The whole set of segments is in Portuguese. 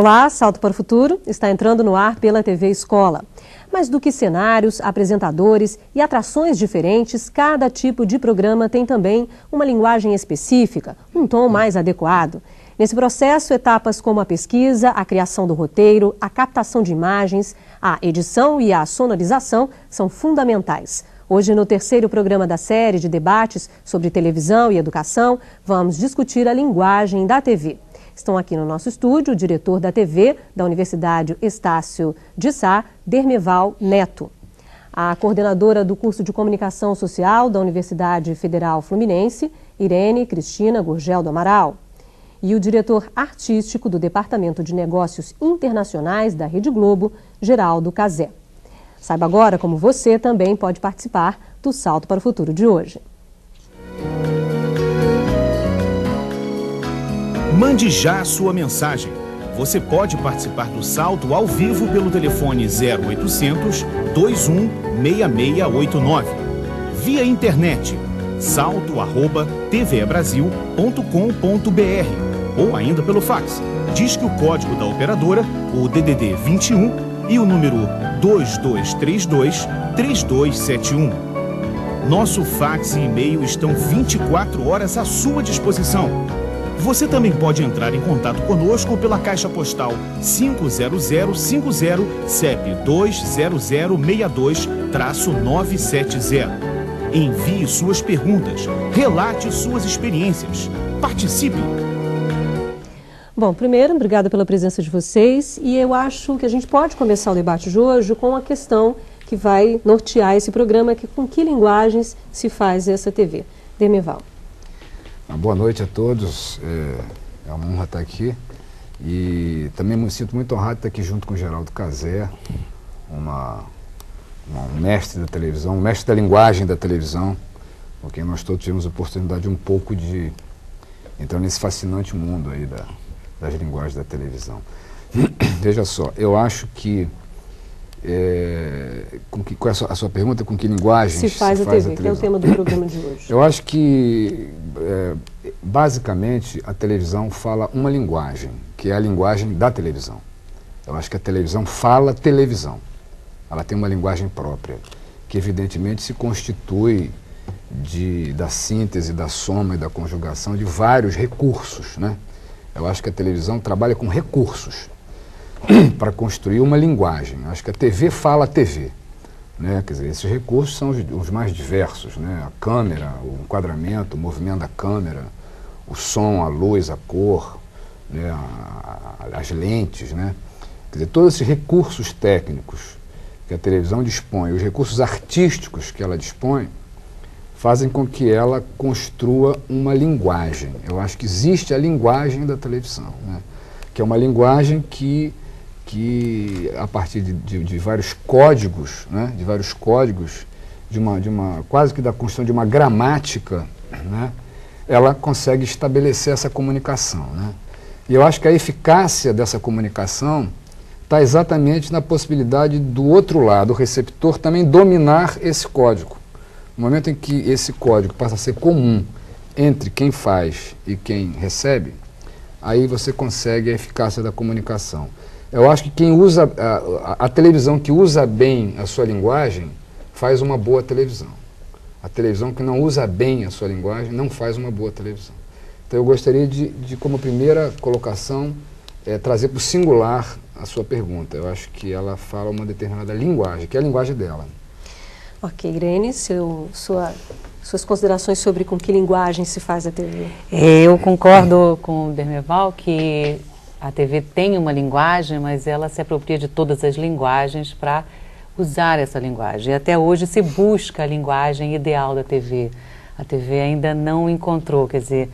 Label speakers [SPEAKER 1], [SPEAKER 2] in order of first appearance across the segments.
[SPEAKER 1] Olá, Salto para o Futuro está entrando no ar pela TV Escola. Mas do que cenários, apresentadores e atrações diferentes, cada tipo de programa tem também uma linguagem específica, um tom mais adequado. Nesse processo, etapas como a pesquisa, a criação do roteiro, a captação de imagens, a edição e a sonorização são fundamentais. Hoje, no terceiro programa da série de debates sobre televisão e educação, vamos discutir a linguagem da TV. Estão aqui no nosso estúdio o diretor da TV da Universidade Estácio de Sá, Dermeval Neto. A coordenadora do curso de Comunicação Social da Universidade Federal Fluminense, Irene Cristina Gurgel do Amaral. E o diretor artístico do Departamento de Negócios Internacionais da Rede Globo, Geraldo Cazé. Saiba agora como você também pode participar do Salto para o Futuro de hoje.
[SPEAKER 2] Mande já a sua mensagem. Você pode participar do Salto ao vivo pelo telefone 0800 21 6689. Via internet, salto@tvebrasil.com.br ou ainda pelo fax. Disque o código da operadora, o DDD 21 e o número 2232-3271. Nosso fax e e-mail estão 24 horas à sua disposição. Você também pode entrar em contato conosco pela Caixa Postal 50050, CEP 20062-970. Envie suas perguntas, relate suas experiências, participe!
[SPEAKER 1] Bom, primeiro, obrigada pela presença de vocês e eu acho que a gente pode começar o debate de hoje com a questão que vai nortear esse programa, que com que linguagens se faz essa TV. Dermeval.
[SPEAKER 3] Boa noite a todos, é uma honra estar aqui e também me sinto muito honrado de estar aqui junto com o Geraldo Cazé, um mestre da televisão, um mestre da linguagem da televisão, com quem nós todos tivemos a oportunidade um pouco de entrar nesse fascinante mundo aí das linguagens da televisão. Veja só, eu acho que, qual é a sua pergunta, com que linguagem
[SPEAKER 1] se faz a TV, que é o tema do programa de hoje.
[SPEAKER 3] Eu acho que, basicamente, a televisão fala uma linguagem, que é a linguagem da televisão. Eu acho que a televisão fala televisão. Ela tem uma linguagem própria, que evidentemente se constitui da síntese, da soma e da conjugação de vários recursos, né? Eu acho que a televisão trabalha com recursos para construir uma linguagem. Eu acho que a TV fala a TV, né? Quer dizer, esses recursos são os mais diversos, né? A câmera, o enquadramento, o movimento da câmera, o som, a luz, a cor, né? As lentes, né? Quer dizer, todos esses recursos técnicos que a televisão dispõe, os recursos artísticos que ela dispõe, fazem com que ela construa uma linguagem. Eu acho que existe a linguagem da televisão, né? Que é uma linguagem que a partir de vários códigos, né? De vários códigos, quase que da construção de uma gramática, né? Ela consegue estabelecer essa comunicação, né? E eu acho que a eficácia dessa comunicação está exatamente na possibilidade do outro lado, o receptor, também dominar esse código. No momento em que esse código passa a ser comum entre quem faz e quem recebe, aí você consegue a eficácia da comunicação. Eu acho que quem usa, a televisão que usa bem a sua linguagem, faz uma boa televisão. A televisão que não usa bem a sua linguagem, não faz uma boa televisão. Então eu gostaria de como primeira colocação, trazer para o singular a sua pergunta. Eu acho que ela fala uma determinada linguagem, que é a linguagem dela.
[SPEAKER 1] Ok, Irene, suas considerações sobre com que linguagem se faz a TV?
[SPEAKER 4] Eu concordo com o Dermeval que a TV tem uma linguagem, mas ela se apropria de todas as linguagens para usar essa linguagem. E até hoje se busca a linguagem ideal da TV. A TV ainda não encontrou, quer dizer,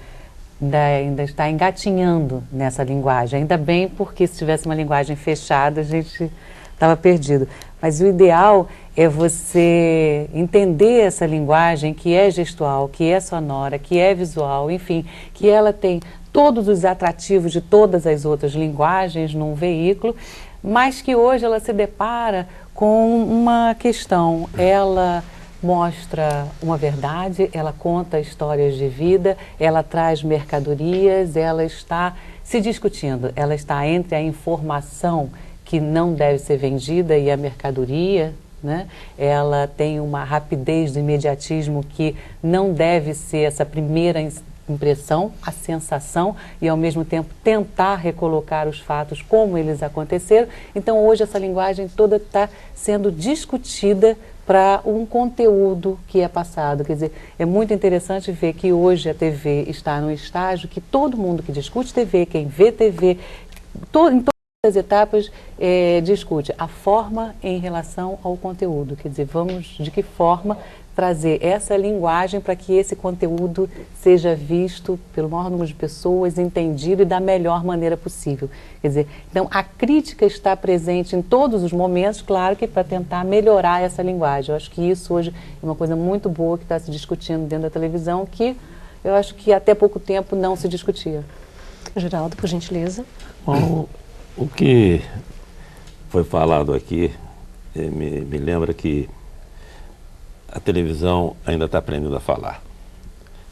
[SPEAKER 4] ainda está engatinhando nessa linguagem. Ainda bem, porque se tivesse uma linguagem fechada, a gente estava perdido. Mas o ideal é você entender essa linguagem que é gestual, que é sonora, que é visual, enfim, que ela tem todos os atrativos de todas as outras linguagens num veículo, mas que hoje ela se depara com uma questão. Ela mostra uma verdade, ela conta histórias de vida, ela traz mercadorias, ela está se discutindo, ela está entre a informação que não deve ser vendida e a mercadoria, né? Ela tem uma rapidez do imediatismo que não deve ser essa primeira impressão, a sensação, e ao mesmo tempo tentar recolocar os fatos como eles aconteceram. Então hoje essa linguagem toda está sendo discutida para um conteúdo que é passado. Quer dizer, é muito interessante ver que hoje a TV está no estágio que todo mundo que discute TV, quem vê TV, em todas as etapas discute a forma em relação ao conteúdo. Quer dizer, vamos de que forma trazer essa linguagem para que esse conteúdo seja visto pelo maior número de pessoas, entendido e da melhor maneira possível. Quer dizer, então a crítica está presente em todos os momentos, claro que para tentar melhorar essa linguagem. Eu acho que isso hoje é uma coisa muito boa que está se discutindo dentro da televisão, que eu acho que até pouco tempo não se discutia.
[SPEAKER 1] Geraldo, por gentileza.
[SPEAKER 5] Bom, o que foi falado aqui me lembra que a televisão ainda está aprendendo a falar.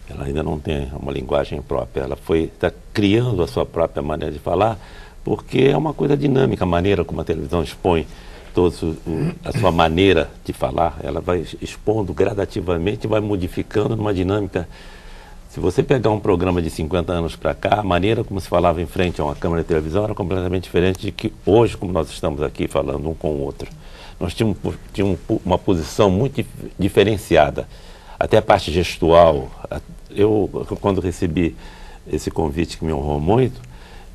[SPEAKER 5] Ela ainda não tem uma linguagem própria. Ela está criando a sua própria maneira de falar, porque é uma coisa dinâmica, a maneira como a televisão expõe a sua maneira de falar. Ela vai expondo gradativamente e vai modificando numa dinâmica. Se você pegar um programa de 50 anos para cá, a maneira como se falava em frente a uma câmera de televisão era completamente diferente de que hoje, como nós estamos aqui falando um com o outro. Nós tínhamos uma posição muito diferenciada, até a parte gestual. Eu, quando recebi esse convite que me honrou muito,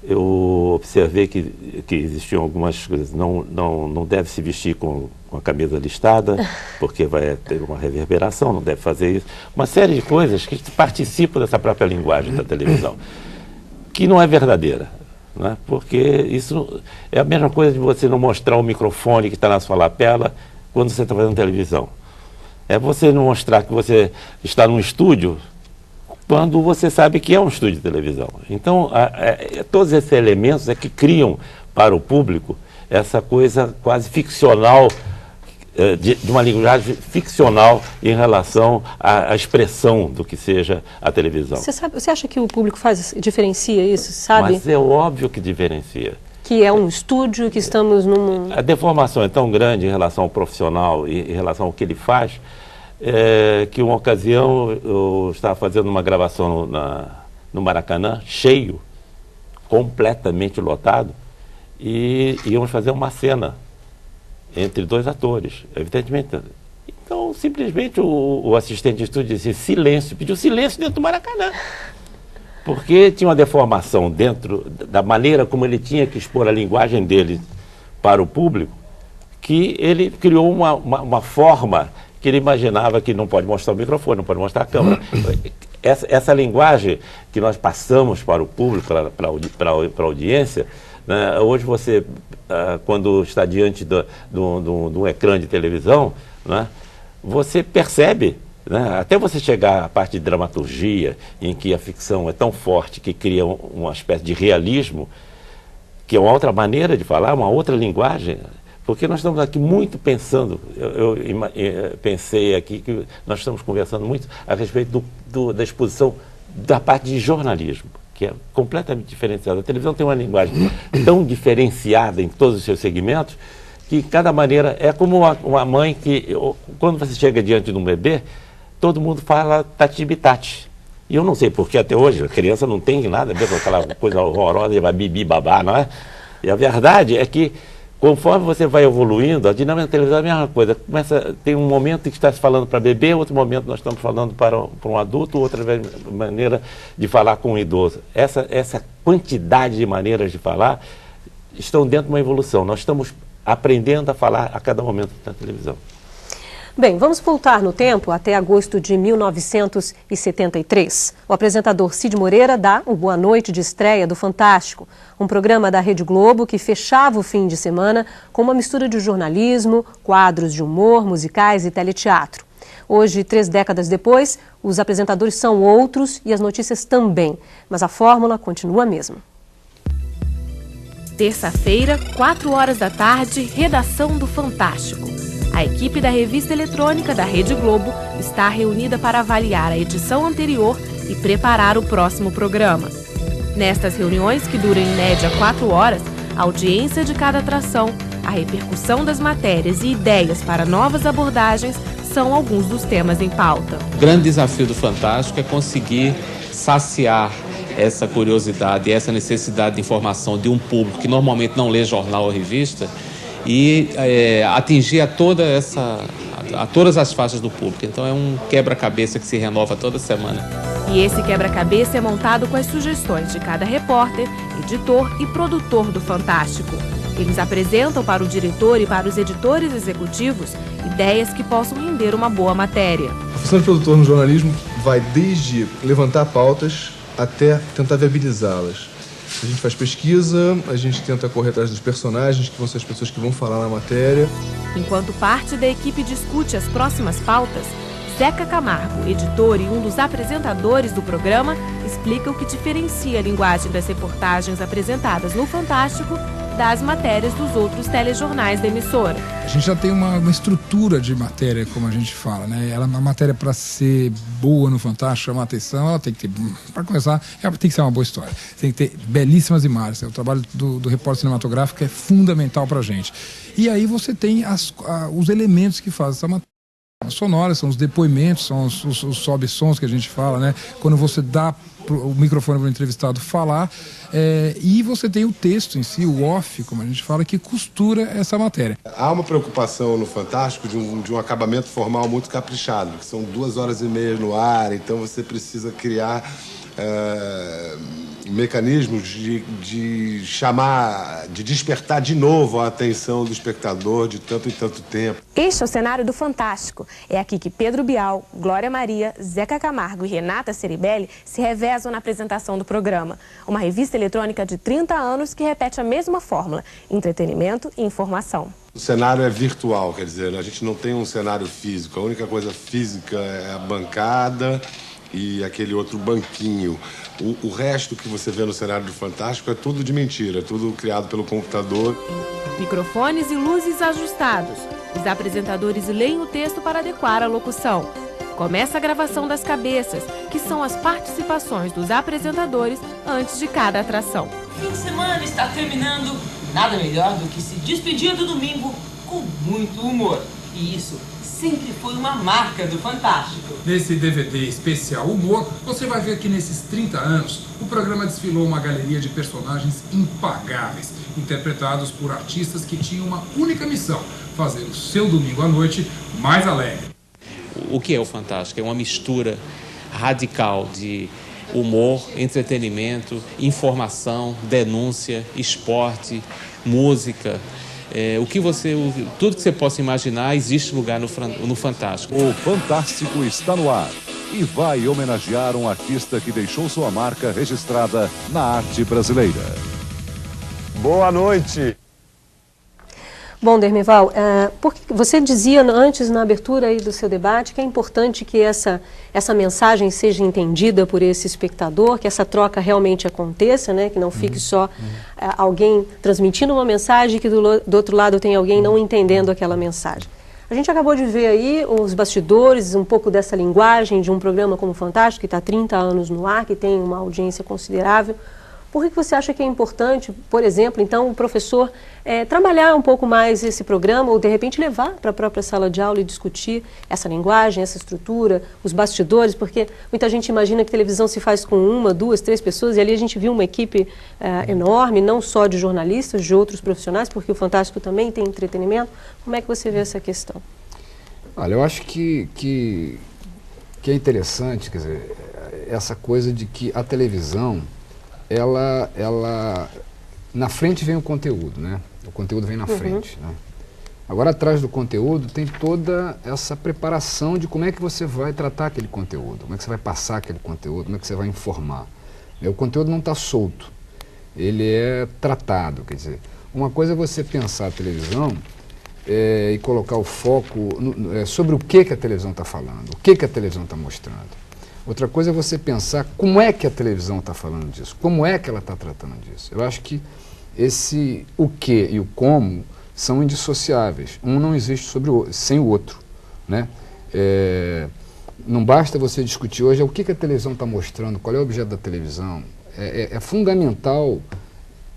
[SPEAKER 5] eu observei que existiam algumas coisas. Não deve se vestir com a camisa listada, porque vai ter uma reverberação, não deve fazer isso. Uma série de coisas que participam dessa própria linguagem da televisão, que não é verdadeira. Né? Porque isso é a mesma coisa de você não mostrar o microfone que está na sua lapela quando você está fazendo televisão. É você não mostrar que você está num estúdio quando você sabe que é um estúdio de televisão. Então, todos esses elementos que criam para o público essa coisa quase ficcional, de uma linguagem ficcional em relação à expressão do que seja a televisão.
[SPEAKER 1] Você acha que o público diferencia isso, sabe?
[SPEAKER 5] Mas é óbvio que diferencia.
[SPEAKER 1] Que é um estúdio, que estamos num...
[SPEAKER 5] A deformação é tão grande em relação ao profissional e em relação ao que ele faz, que uma ocasião eu estava fazendo uma gravação no Maracanã, cheio, completamente lotado, e íamos fazer uma cena entre dois atores, evidentemente. Então, simplesmente o assistente de estúdio disse silêncio, pediu silêncio dentro do Maracanã. Porque tinha uma deformação dentro da maneira como ele tinha que expor a linguagem dele para o público, que ele criou uma forma que ele imaginava que não pode mostrar o microfone, não pode mostrar a câmera. Essa linguagem que nós passamos para o público, para a audiência, né? Hoje você, quando está diante de um ecrã de televisão, né? Você percebe, né? Até você chegar à parte de dramaturgia, em que a ficção é tão forte que cria uma espécie de realismo, que é uma outra maneira de falar, uma outra linguagem, porque nós estamos aqui muito pensando, eu pensei aqui que nós estamos conversando muito a respeito da exposição da parte de jornalismo, que é completamente diferenciada. A televisão tem uma linguagem tão diferenciada em todos os seus segmentos, que cada maneira é como uma mãe que, quando você chega diante de um bebê, todo mundo fala tati-bitati. E eu não sei porque até hoje a criança não tem nada a ver com aquela coisa horrorosa, vai bibi babá, não é? E a verdade é que, conforme você vai evoluindo, a dinâmica da televisão é a mesma coisa. Tem um momento em que está se falando para bebê, outro momento nós estamos falando para um adulto, outra maneira de falar com um idoso. Essa quantidade de maneiras de falar estão dentro de uma evolução. Nós estamos aprendendo a falar a cada momento da televisão.
[SPEAKER 1] Bem, vamos voltar no tempo até agosto de 1973. O apresentador Cid Moreira dá o Boa Noite de estreia do Fantástico, um programa da Rede Globo que fechava o fim de semana com uma mistura de jornalismo, quadros de humor, musicais e teleteatro. Hoje, 3 décadas depois, os apresentadores são outros e as notícias também, mas a fórmula continua a mesma.
[SPEAKER 6] Terça-feira, 4 horas da tarde, redação do Fantástico. A equipe da revista eletrônica da Rede Globo está reunida para avaliar a edição anterior e preparar o próximo programa. Nestas reuniões, que duram em média 4 horas, a audiência de cada atração, a repercussão das matérias e ideias para novas abordagens são alguns dos temas em pauta.
[SPEAKER 7] O grande desafio do Fantástico é conseguir saciar essa curiosidade, essa necessidade de informação de um público que normalmente não lê jornal ou revista e atingir a todas as faixas do público. Então é um quebra-cabeça que se renova toda semana.
[SPEAKER 6] E esse quebra-cabeça é montado com as sugestões de cada repórter, editor e produtor do Fantástico. Eles apresentam para o diretor e para os editores executivos ideias que possam render uma boa matéria.
[SPEAKER 8] A função de produtor no jornalismo vai desde levantar pautas até tentar viabilizá-las. A gente faz pesquisa, a gente tenta correr atrás dos personagens, que vão ser as pessoas que vão falar na matéria.
[SPEAKER 6] Enquanto parte da equipe discute as próximas pautas, Zeca Camargo, editor e um dos apresentadores do programa, explica o que diferencia a linguagem das reportagens apresentadas no Fantástico das matérias dos outros telejornais da emissora.
[SPEAKER 9] A gente já tem uma estrutura de matéria, como a gente fala, né? A matéria, para ser boa no Fantástico, chamar atenção, ela tem que ter, para começar, ela tem que ser uma boa história. Tem que ter belíssimas imagens. O trabalho do repórter cinematográfico é fundamental para a gente. E aí você tem os elementos que fazem essa matéria. As sonoras, são os depoimentos, são os sobe-sons que a gente fala, né? Quando você dá o microfone para o entrevistado falar, e você tem o texto em si, o off, como a gente fala, que costura essa matéria.
[SPEAKER 10] Há uma preocupação no Fantástico de um acabamento formal muito caprichado, que são 2 horas e meia no ar, então você precisa criar mecanismos de chamar, de despertar de novo a atenção do espectador de tanto em tanto tempo.
[SPEAKER 6] Este é o cenário do Fantástico. É aqui que Pedro Bial, Glória Maria, Zeca Camargo e Renata Ceribelli se revezam na apresentação do programa. Uma revista eletrônica de 30 anos que repete a mesma fórmula: entretenimento e informação.
[SPEAKER 10] O cenário é virtual, quer dizer, a gente não tem um cenário físico. A única coisa física é a bancada e aquele outro banquinho. O resto que você vê no cenário do Fantástico é tudo de mentira, tudo criado pelo computador.
[SPEAKER 6] Microfones e luzes ajustados. Os apresentadores leem o texto para adequar a locução. Começa a gravação das cabeças, que são as participações dos apresentadores antes de cada atração.
[SPEAKER 11] O fim de semana está terminando. Nada melhor do que se despedir do domingo com muito humor. E isso sempre foi uma marca do Fantástico.
[SPEAKER 9] Nesse DVD especial Humor, você vai ver que nesses 30 anos, o programa desfilou uma galeria de personagens impagáveis, interpretados por artistas que tinham uma única missão: fazer o seu domingo à noite mais alegre.
[SPEAKER 7] O que é o Fantástico? É uma mistura radical de humor, entretenimento, informação, denúncia, esporte, música. Tudo que você possa imaginar, existe lugar no Fantástico.
[SPEAKER 12] O Fantástico está no ar e vai homenagear um artista que deixou sua marca registrada na arte brasileira.
[SPEAKER 10] Boa noite!
[SPEAKER 1] Bom, Dermeval, porque você dizia antes, na abertura aí do seu debate, que é importante que essa mensagem seja entendida por esse espectador, que essa troca realmente aconteça, né? Que não fique só alguém transmitindo uma mensagem e que do outro lado tem alguém não entendendo aquela mensagem. A gente acabou de ver aí os bastidores, um pouco dessa linguagem de um programa como o Fantástico, que está há 30 anos no ar, que tem uma audiência considerável. Por que você acha que é importante, por exemplo, então, o professor trabalhar um pouco mais esse programa ou, de repente, levar para a própria sala de aula e discutir essa linguagem, essa estrutura, os bastidores? Porque muita gente imagina que televisão se faz com 1, 2, 3 pessoas e ali a gente viu uma equipe enorme, não só de jornalistas, de outros profissionais, porque o Fantástico também tem entretenimento. Como é que você vê essa questão?
[SPEAKER 3] Olha, eu acho que é interessante, quer dizer, essa coisa de que a televisão, ela na frente vem o conteúdo, né? O conteúdo vem na frente, né? Agora, atrás do conteúdo, tem toda essa preparação de como é que você vai tratar aquele conteúdo, como é que você vai passar aquele conteúdo, como é que você vai informar. O conteúdo não está solto, ele é tratado, quer dizer, uma coisa é você pensar a televisão e colocar o foco sobre o que a televisão está falando, o que a televisão está mostrando. Outra coisa é você pensar como é que a televisão está falando disso, como é que ela está tratando disso. Eu acho que o que e o como são indissociáveis. Um não existe sem o outro, né? Não basta você discutir hoje o que a televisão está mostrando, qual é o objeto da televisão. É fundamental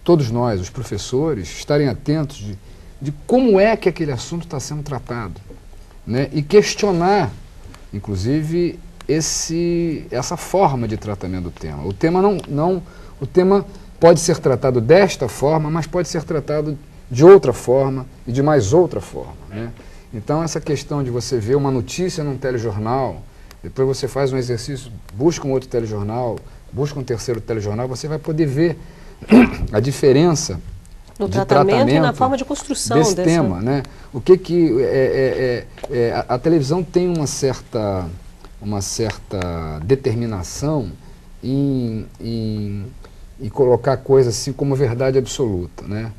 [SPEAKER 3] todos nós, os professores, estarem atentos de como é que aquele assunto está sendo tratado, né? E questionar, inclusive, essa forma de tratamento do tema. O tema pode ser tratado desta forma, mas pode ser tratado de outra forma e de mais outra forma, né? Então, essa questão de você ver uma notícia num telejornal, depois você faz um exercício, busca um outro telejornal, busca um terceiro telejornal, você vai poder ver a diferença
[SPEAKER 1] no tratamento e na forma de construção
[SPEAKER 3] desse tema, né? O que a televisão tem uma certa determinação em colocar coisas assim como verdade absoluta, né?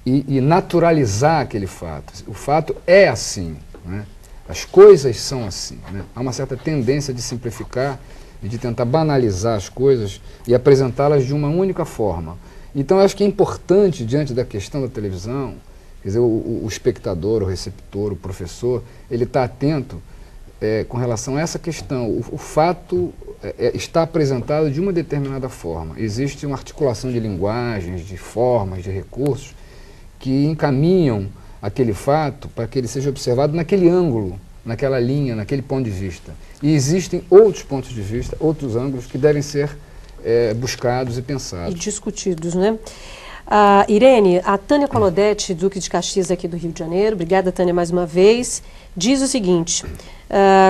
[SPEAKER 3] E naturalizar aquele fato. O fato é assim, né? As coisas são assim, né? Há uma certa tendência de simplificar e de tentar banalizar as coisas e apresentá-las de uma única forma. Então, eu acho que é importante, diante da questão da televisão, quer dizer, o espectador, o receptor, o professor, ele está atento com relação a essa questão. O fato está apresentado de uma determinada forma. Existe uma articulação de linguagens, de formas, de recursos que encaminham aquele fato para que ele seja observado naquele ângulo, naquela linha, naquele ponto de vista. E existem outros pontos de vista, outros ângulos que devem ser buscados e pensados.
[SPEAKER 1] E discutidos, né? Irene, a Tânia Colodete, Duque de Caxias aqui do Rio de Janeiro, obrigada, Tânia, mais uma vez, diz o seguinte,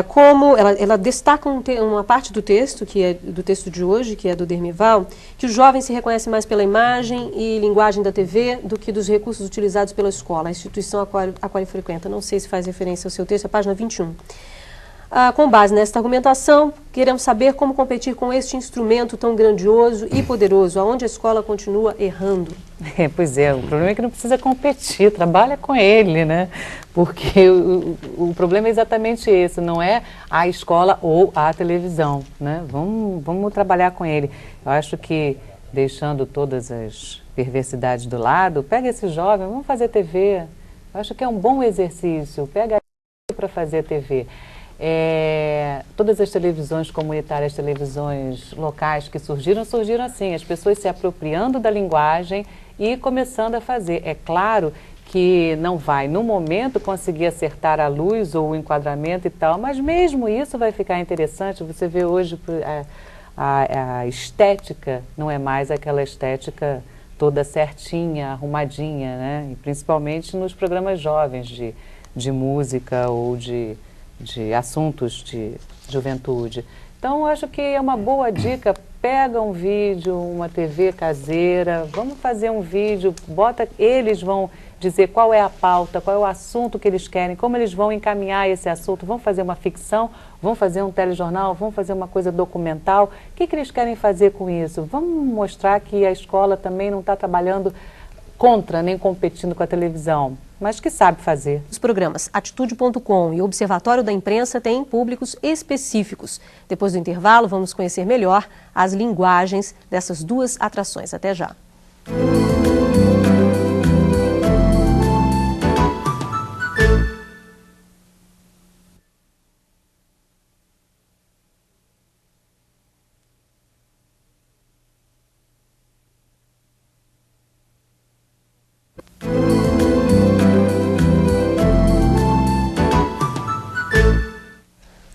[SPEAKER 1] como ela destaca uma parte do texto, que é do texto de hoje, que é do Dermival, que os jovens se reconhecem mais pela imagem e linguagem da TV do que dos recursos utilizados pela escola, a instituição a qual ele frequenta. Não sei se faz referência ao seu texto, a página 21. Com base nesta argumentação, queremos saber como competir com este instrumento tão grandioso e poderoso, aonde a escola continua errando.
[SPEAKER 4] Pois é, o problema é que não precisa competir, trabalha com ele, né? Porque o problema é exatamente esse, não é a escola ou a televisão, né? Vamos trabalhar com ele. Eu acho que, deixando todas as perversidades do lado, pega esse jovem, vamos fazer TV. Eu acho que é um bom exercício, pega para fazer a TV. Todas as televisões comunitárias, televisões locais que surgiram assim, as pessoas se apropriando da linguagem e começando a fazer. É claro que não vai, no momento, conseguir acertar a luz ou o enquadramento e tal, mas mesmo isso vai ficar interessante. Você vê hoje a estética, não é mais aquela estética toda certinha, arrumadinha, né? E principalmente nos programas jovens de música ou de assuntos de juventude. Então, eu acho que é uma boa dica, pega um vídeo, uma TV caseira, vamos fazer um vídeo, eles vão dizer qual é a pauta, qual é o assunto que eles querem, como eles vão encaminhar esse assunto, vão fazer uma ficção, vão fazer um telejornal, vão fazer uma coisa documental, o que eles querem fazer com isso? Vamos mostrar que a escola também não está trabalhando contra, nem competindo com a televisão, mas que sabe fazer.
[SPEAKER 1] Os programas Atitude.com e Observatório da Imprensa têm públicos específicos. Depois do intervalo, vamos conhecer melhor as linguagens dessas duas atrações. Até já.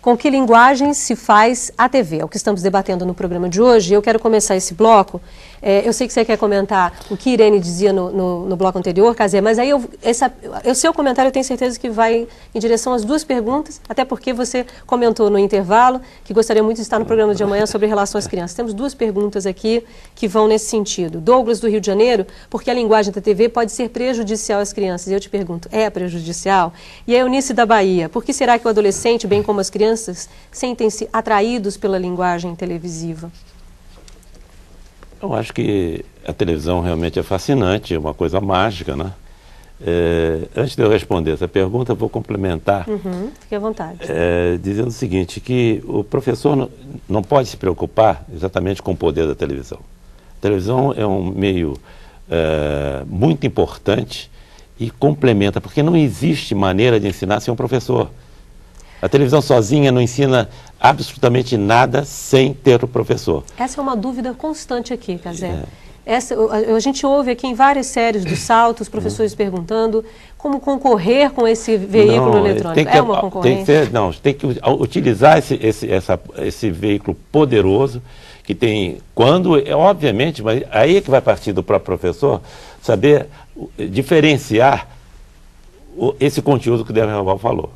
[SPEAKER 1] Com que linguagem se faz a TV? É o que estamos debatendo no programa de hoje. Eu quero começar esse bloco. Eu sei que você quer comentar o que Irene dizia no bloco anterior, Cazé, mas aí o seu comentário eu tenho certeza que vai em direção às duas perguntas, até porque você comentou no intervalo que gostaria muito de estar no programa de amanhã sobre relação às crianças. Temos duas perguntas aqui que vão nesse sentido. Douglas, do Rio de Janeiro, porque a linguagem da TV pode ser prejudicial às crianças. E eu te pergunto, é prejudicial? E a Eunice da Bahia, por que será que o adolescente, bem como as crianças, sentem-se atraídos pela linguagem televisiva?
[SPEAKER 5] Eu acho que a televisão realmente é fascinante, é uma coisa mágica, né? Antes de eu responder essa pergunta, eu vou complementar.
[SPEAKER 1] Fique à vontade.
[SPEAKER 5] Dizendo o seguinte, que o professor não pode se preocupar exatamente com o poder da televisão. A televisão é um meio muito importante e complementa, porque não existe maneira de ensinar sem um professor. A televisão sozinha não ensina absolutamente nada sem ter o professor.
[SPEAKER 1] Essa é uma dúvida constante aqui, Cazé. A gente ouve aqui em várias séries do Salto, os professores perguntando como concorrer com esse veículo eletrônico. É uma concorrência?
[SPEAKER 5] Tem que utilizar esse veículo poderoso que tem, obviamente, mas aí é que vai partir do próprio professor, saber diferenciar esse conteúdo que o Dermeval falou.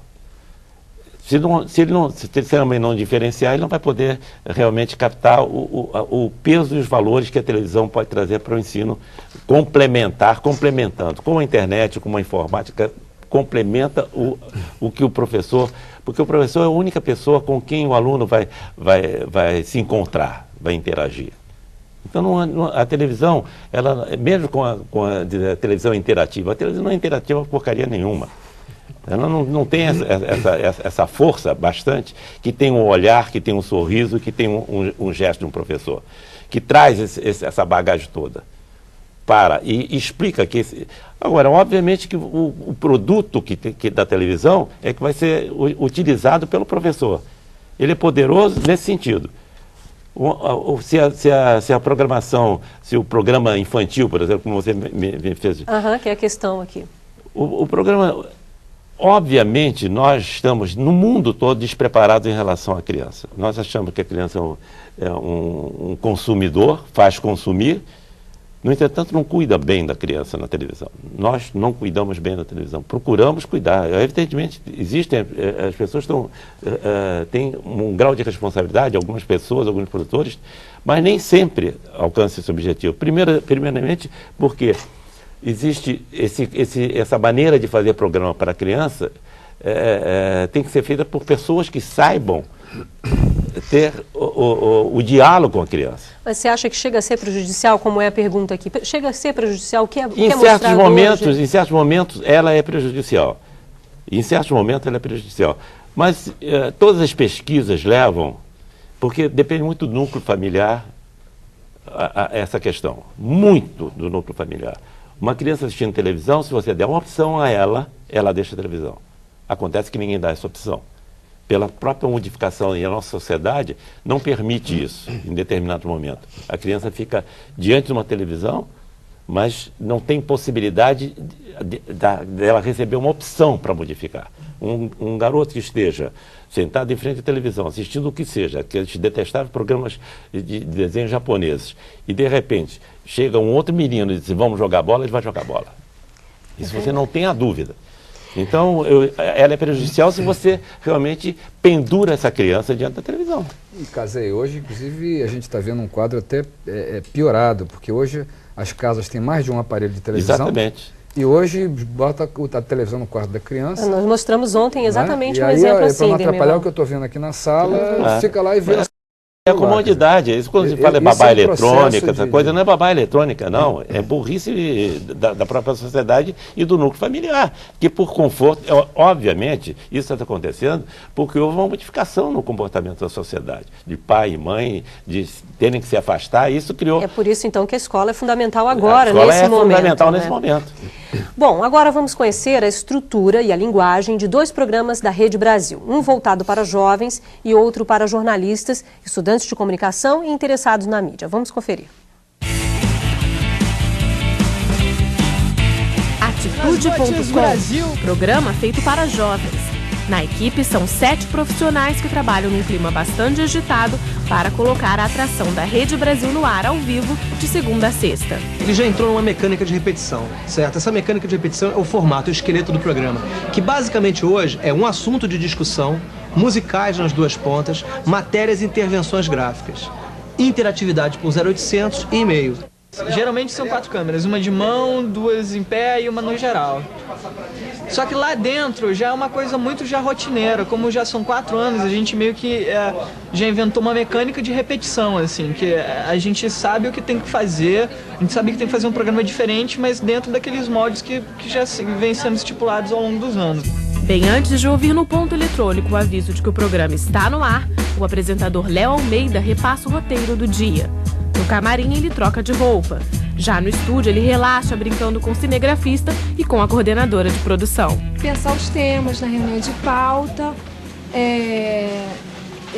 [SPEAKER 5] Se ele também não diferenciar, ele não vai poder realmente captar o peso e os valores que a televisão pode trazer para o ensino complementando. Com a internet, com a informática, complementa o que o professor... Porque o professor é a única pessoa com quem o aluno vai se encontrar, vai interagir. Então, a televisão, mesmo com a televisão interativa, a televisão não é interativa porcaria nenhuma. Ela não tem essa força bastante, que tem um olhar, que tem um sorriso, que tem um gesto de um professor, que traz essa bagagem toda e explica que... Agora, obviamente que o produto da televisão é que vai ser utilizado pelo professor. Ele é poderoso nesse sentido. Se a programação, se o programa infantil, por exemplo, como você me fez...
[SPEAKER 1] que é a questão aqui.
[SPEAKER 5] O programa... Obviamente, nós estamos no mundo todo despreparados em relação à criança. Nós achamos que a criança é um consumidor, faz consumir. No entretanto, não cuida bem da criança na televisão. Nós não cuidamos bem da televisão. Procuramos cuidar. Evidentemente, as pessoas têm um grau de responsabilidade, algumas pessoas, alguns produtores, mas nem sempre alcançam esse objetivo. Primeiramente, porque... existe essa maneira de fazer programa para a criança, tem que ser feita por pessoas que saibam ter o diálogo com a criança.
[SPEAKER 1] Mas você acha que chega a ser prejudicial, como é a pergunta aqui? Chega a ser prejudicial? O que é
[SPEAKER 5] Em certos momentos, ela é prejudicial. Em certos momentos, ela é prejudicial. Mas todas as pesquisas levam, porque depende muito do núcleo familiar, a essa questão. Muito do núcleo familiar. Uma criança assistindo televisão, se você der uma opção a ela deixa a televisão. Acontece que ninguém dá essa opção. Pela própria modificação e a nossa sociedade não permite isso em determinado momento. A criança fica diante de uma televisão, mas não tem possibilidade dela receber uma opção para modificar. Um garoto que esteja sentado em frente à televisão, assistindo o que seja, aqueles detestáveis programas de desenhos japoneses, e de repente chega um outro menino e diz, vamos jogar bola, ele vai jogar bola. Isso você não tem a dúvida. Então, ela é prejudicial se você realmente pendura essa criança diante da televisão.
[SPEAKER 3] E, Cazé, hoje, inclusive, a gente está vendo um quadro até piorado, porque hoje as casas têm mais de um aparelho de televisão.
[SPEAKER 5] Exatamente.
[SPEAKER 3] E hoje bota a televisão no quarto da criança.
[SPEAKER 1] Nós mostramos ontem exatamente um
[SPEAKER 3] aí,
[SPEAKER 1] exemplo assim.
[SPEAKER 3] Para não atrapalhar o que eu estou vendo aqui na sala, fica lá e vê...
[SPEAKER 5] É a comodidade, isso quando se fala babá eletrônica, essa coisa não é babá eletrônica, não. É burrice da própria sociedade e do núcleo familiar. Que por conforto, obviamente, isso está acontecendo porque houve uma modificação no comportamento da sociedade. De pai e mãe, de terem que se afastar, isso criou...
[SPEAKER 1] É por isso, então, que a escola é fundamental agora,
[SPEAKER 5] nesse momento. A
[SPEAKER 1] escola
[SPEAKER 5] é fundamental nesse momento.
[SPEAKER 1] Bom, agora vamos conhecer a estrutura e a linguagem de dois programas da Rede Brasil. Um voltado para jovens e outro para jornalistas, estudantes de comunicação e interessados na mídia. Vamos conferir.
[SPEAKER 6] Atitude.com, programa feito para jovens. Na equipe são 7 profissionais que trabalham num clima bastante agitado para colocar a atração da Rede Brasil no ar ao vivo de segunda a sexta.
[SPEAKER 13] Ele já entrou numa mecânica de repetição, certo? Essa mecânica de repetição é o formato, o esqueleto do programa, que basicamente hoje é um assunto de discussão, musicais nas duas pontas, matérias e intervenções gráficas, interatividade por 0800 e e-mail.
[SPEAKER 14] Geralmente são 4 câmeras, uma de mão, 2 em pé e uma no geral. Só que lá dentro já é uma coisa muito já rotineira, como já são 4 anos, a gente meio que já inventou uma mecânica de repetição, assim, que a gente sabe o que tem que fazer, a gente sabe que tem que fazer um programa diferente, mas dentro daqueles moldes que já vêm sendo estipulados ao longo dos anos.
[SPEAKER 6] Bem antes de ouvir no ponto eletrônico o aviso de que o programa está no ar, o apresentador Léo Almeida repassa o roteiro do dia. No camarim, ele troca de roupa. Já no estúdio, ele relaxa brincando com o cinegrafista e com a coordenadora de produção.
[SPEAKER 15] Pensar os temas na reunião de pauta,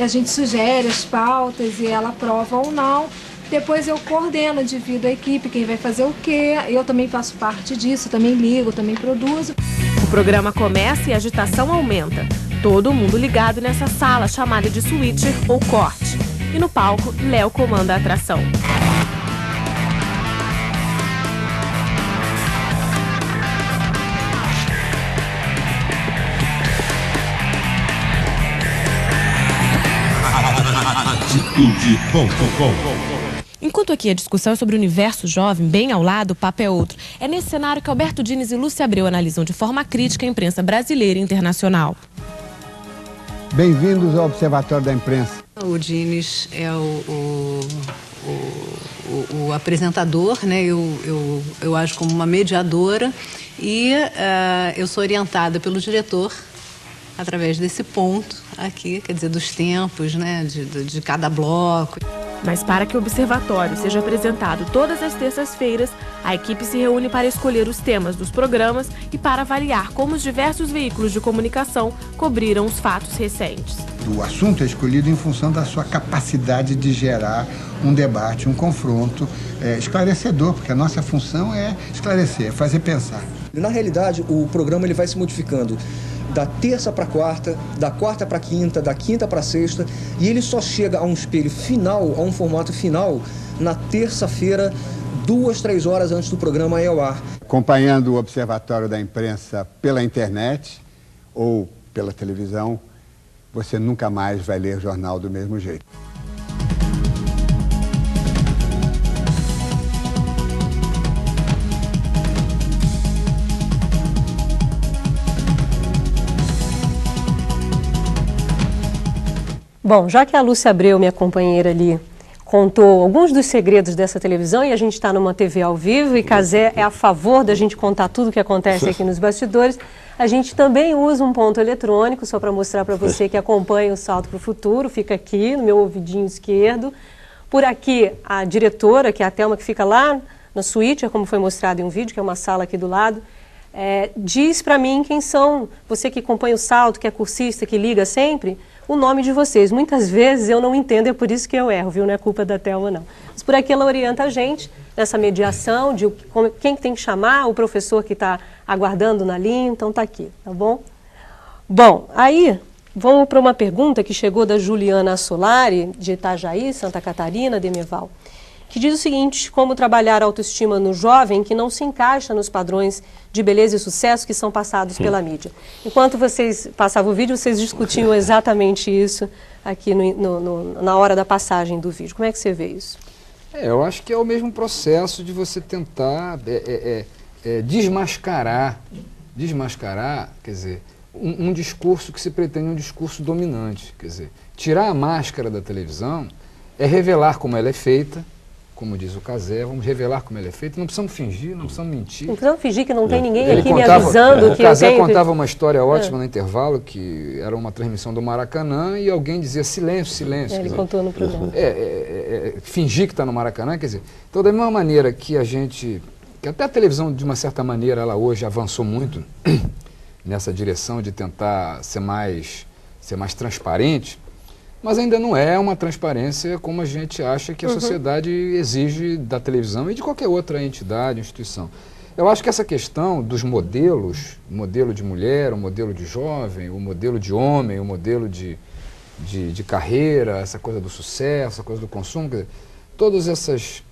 [SPEAKER 15] a gente sugere as pautas e ela aprova ou não. Depois eu coordeno, divido a equipe, quem vai fazer o quê. Eu também faço parte disso, também ligo, também produzo.
[SPEAKER 6] O programa começa e a agitação aumenta. Todo mundo ligado nessa sala chamada de switcher ou corte. E no palco, Léo comanda a atração. Enquanto aqui a discussão é sobre o universo jovem, bem ao lado, o papo é outro. É nesse cenário que Alberto Diniz e Lúcia Abreu analisam de forma crítica a imprensa brasileira e internacional.
[SPEAKER 16] Bem-vindos ao Observatório da Imprensa.
[SPEAKER 17] O Diniz é o apresentador, né? Eu ajo como uma mediadora e eu sou orientada pelo diretor através desse ponto aqui, quer dizer, dos tempos, né? de cada bloco.
[SPEAKER 6] Mas para que o Observatório seja apresentado todas as terças-feiras, a equipe se reúne para escolher os temas dos programas e para avaliar como os diversos veículos de comunicação cobriram os fatos recentes.
[SPEAKER 16] O assunto é escolhido em função da sua capacidade de gerar um debate, um confronto esclarecedor, porque a nossa função é esclarecer, fazer pensar.
[SPEAKER 18] Na realidade, o programa ele vai se modificando da terça para quarta, da quarta para quinta, da quinta para sexta, e ele só chega a um espelho final, a um formato final, na terça-feira, 2, 3 horas antes do programa ir ao ar.
[SPEAKER 16] Acompanhando o Observatório da Imprensa pela internet ou pela televisão, você nunca mais vai ler jornal do mesmo jeito.
[SPEAKER 1] Bom, já que a Lúcia Abreu, minha companheira ali, contou alguns dos segredos dessa televisão e a gente está numa TV ao vivo e Cazé é a favor da gente contar tudo o que acontece aqui nos bastidores, a gente também usa um ponto eletrônico, só para mostrar para você que acompanha o Salto para o Futuro, fica aqui no meu ouvidinho esquerdo. Por aqui, a diretora, que é a Thelma, que fica lá na suíte, como foi mostrado em um vídeo, que é uma sala aqui do lado, diz para mim quem são, você que acompanha o Salto, que é cursista, que liga sempre, o nome de vocês. Muitas vezes eu não entendo, é por isso que eu erro, viu? Não é culpa da Thelma, não. Mas por aqui ela orienta a gente nessa mediação de quem tem que chamar, o professor que está aguardando na linha, então está aqui, tá bom? Bom, aí vamos para uma pergunta que chegou da Juliana Solari, de Itajaí, Santa Catarina, Demerval, que diz o seguinte: como trabalhar a autoestima no jovem que não se encaixa nos padrões de beleza e sucesso que são passados pela mídia. Enquanto vocês passavam o vídeo, vocês discutiam exatamente isso aqui na hora da passagem do vídeo. Como é que você vê isso?
[SPEAKER 3] Eu acho que é o mesmo processo de você tentar desmascarar, quer dizer, um discurso que se pretende um discurso dominante. Quer dizer, tirar a máscara da televisão é revelar como ela é feita, como diz o Cazé, vamos revelar como ele é feito. Não precisamos fingir, não precisamos mentir.
[SPEAKER 1] Não precisamos fingir que não tem ninguém aqui me avisando que
[SPEAKER 3] o Cazé contava uma história ótima no intervalo, que era uma transmissão do Maracanã e alguém dizia silêncio, silêncio.
[SPEAKER 1] Ele contou no programa.
[SPEAKER 3] Fingir que está no Maracanã, quer dizer, então da mesma maneira que que até a televisão, de uma certa maneira, ela hoje avançou muito nessa direção de tentar ser mais transparente, mas ainda não é uma transparência como a gente acha que a sociedade exige da televisão e de qualquer outra entidade, instituição. Eu acho que essa questão dos modelos, o modelo de mulher, o modelo de jovem, o modelo de homem, o modelo de carreira, essa coisa do sucesso, essa coisa do consumo, quer dizer, todas essas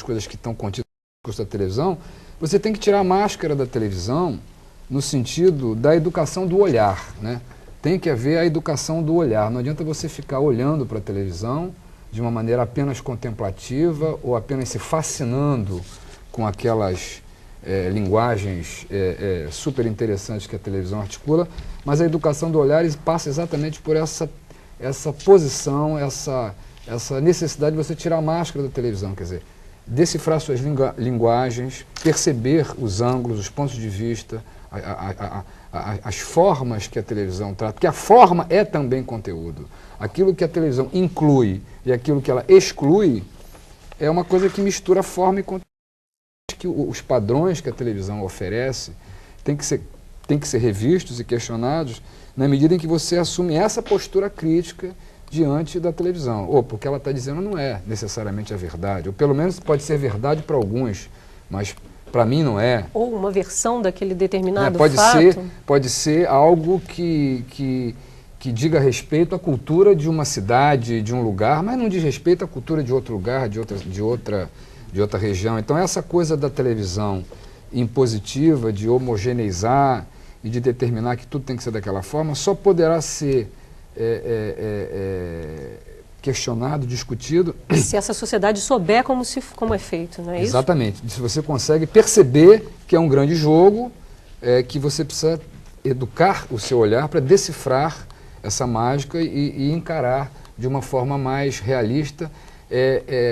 [SPEAKER 3] coisas que estão contidas no discurso da televisão, você tem que tirar a máscara da televisão no sentido da educação do olhar, né? Tem que haver a educação do olhar. Não adianta você ficar olhando para a televisão de uma maneira apenas contemplativa ou apenas se fascinando com aquelas linguagens super interessantes que a televisão articula, mas a educação do olhar passa exatamente por essa posição, essa necessidade de você tirar a máscara da televisão, quer dizer, decifrar suas linguagens, perceber os ângulos, os pontos de vista, as formas que a televisão trata, porque a forma é também conteúdo. Aquilo que a televisão inclui e aquilo que ela exclui é uma coisa que mistura forma e conteúdo. Que os padrões que a televisão oferece têm que ser revistos e questionados na medida em que você assume essa postura crítica diante da televisão. Ou porque ela está dizendo não é necessariamente a verdade, ou pelo menos pode ser verdade para alguns, mas para mim não é.
[SPEAKER 1] Ou uma versão daquele determinado
[SPEAKER 3] pode
[SPEAKER 1] fato.
[SPEAKER 3] Pode ser algo que diga respeito à cultura de uma cidade, de um lugar, mas não diz respeito à cultura de outro lugar, de outra região. Então essa coisa da televisão impositiva, de homogeneizar e de determinar que tudo tem que ser daquela forma, só poderá ser questionado, discutido...
[SPEAKER 1] Se essa sociedade souber como é feito, não é isso?
[SPEAKER 3] Exatamente. Se você consegue perceber que é um grande jogo, que você precisa educar o seu olhar para decifrar essa mágica e encarar de uma forma mais realista,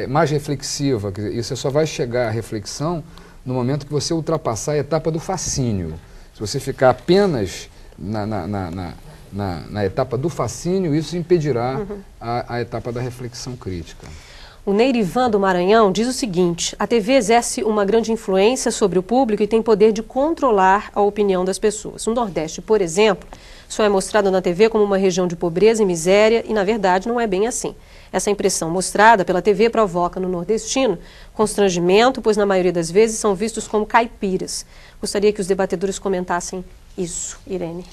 [SPEAKER 3] mais reflexiva. Quer dizer, você só vai chegar à reflexão no momento que você ultrapassar a etapa do fascínio. Se você ficar apenas na etapa do fascínio, isso impedirá a etapa da reflexão crítica.
[SPEAKER 1] O Neirivan do Maranhão diz o seguinte: a TV exerce uma grande influência sobre o público e tem poder de controlar a opinião das pessoas. No Nordeste, por exemplo, só é mostrado na TV como uma região de pobreza e miséria e, na verdade, não é bem assim. Essa impressão mostrada pela TV provoca no nordestino constrangimento, pois na maioria das vezes são vistos como caipiras. Gostaria que os debatedores comentassem isso. Irene.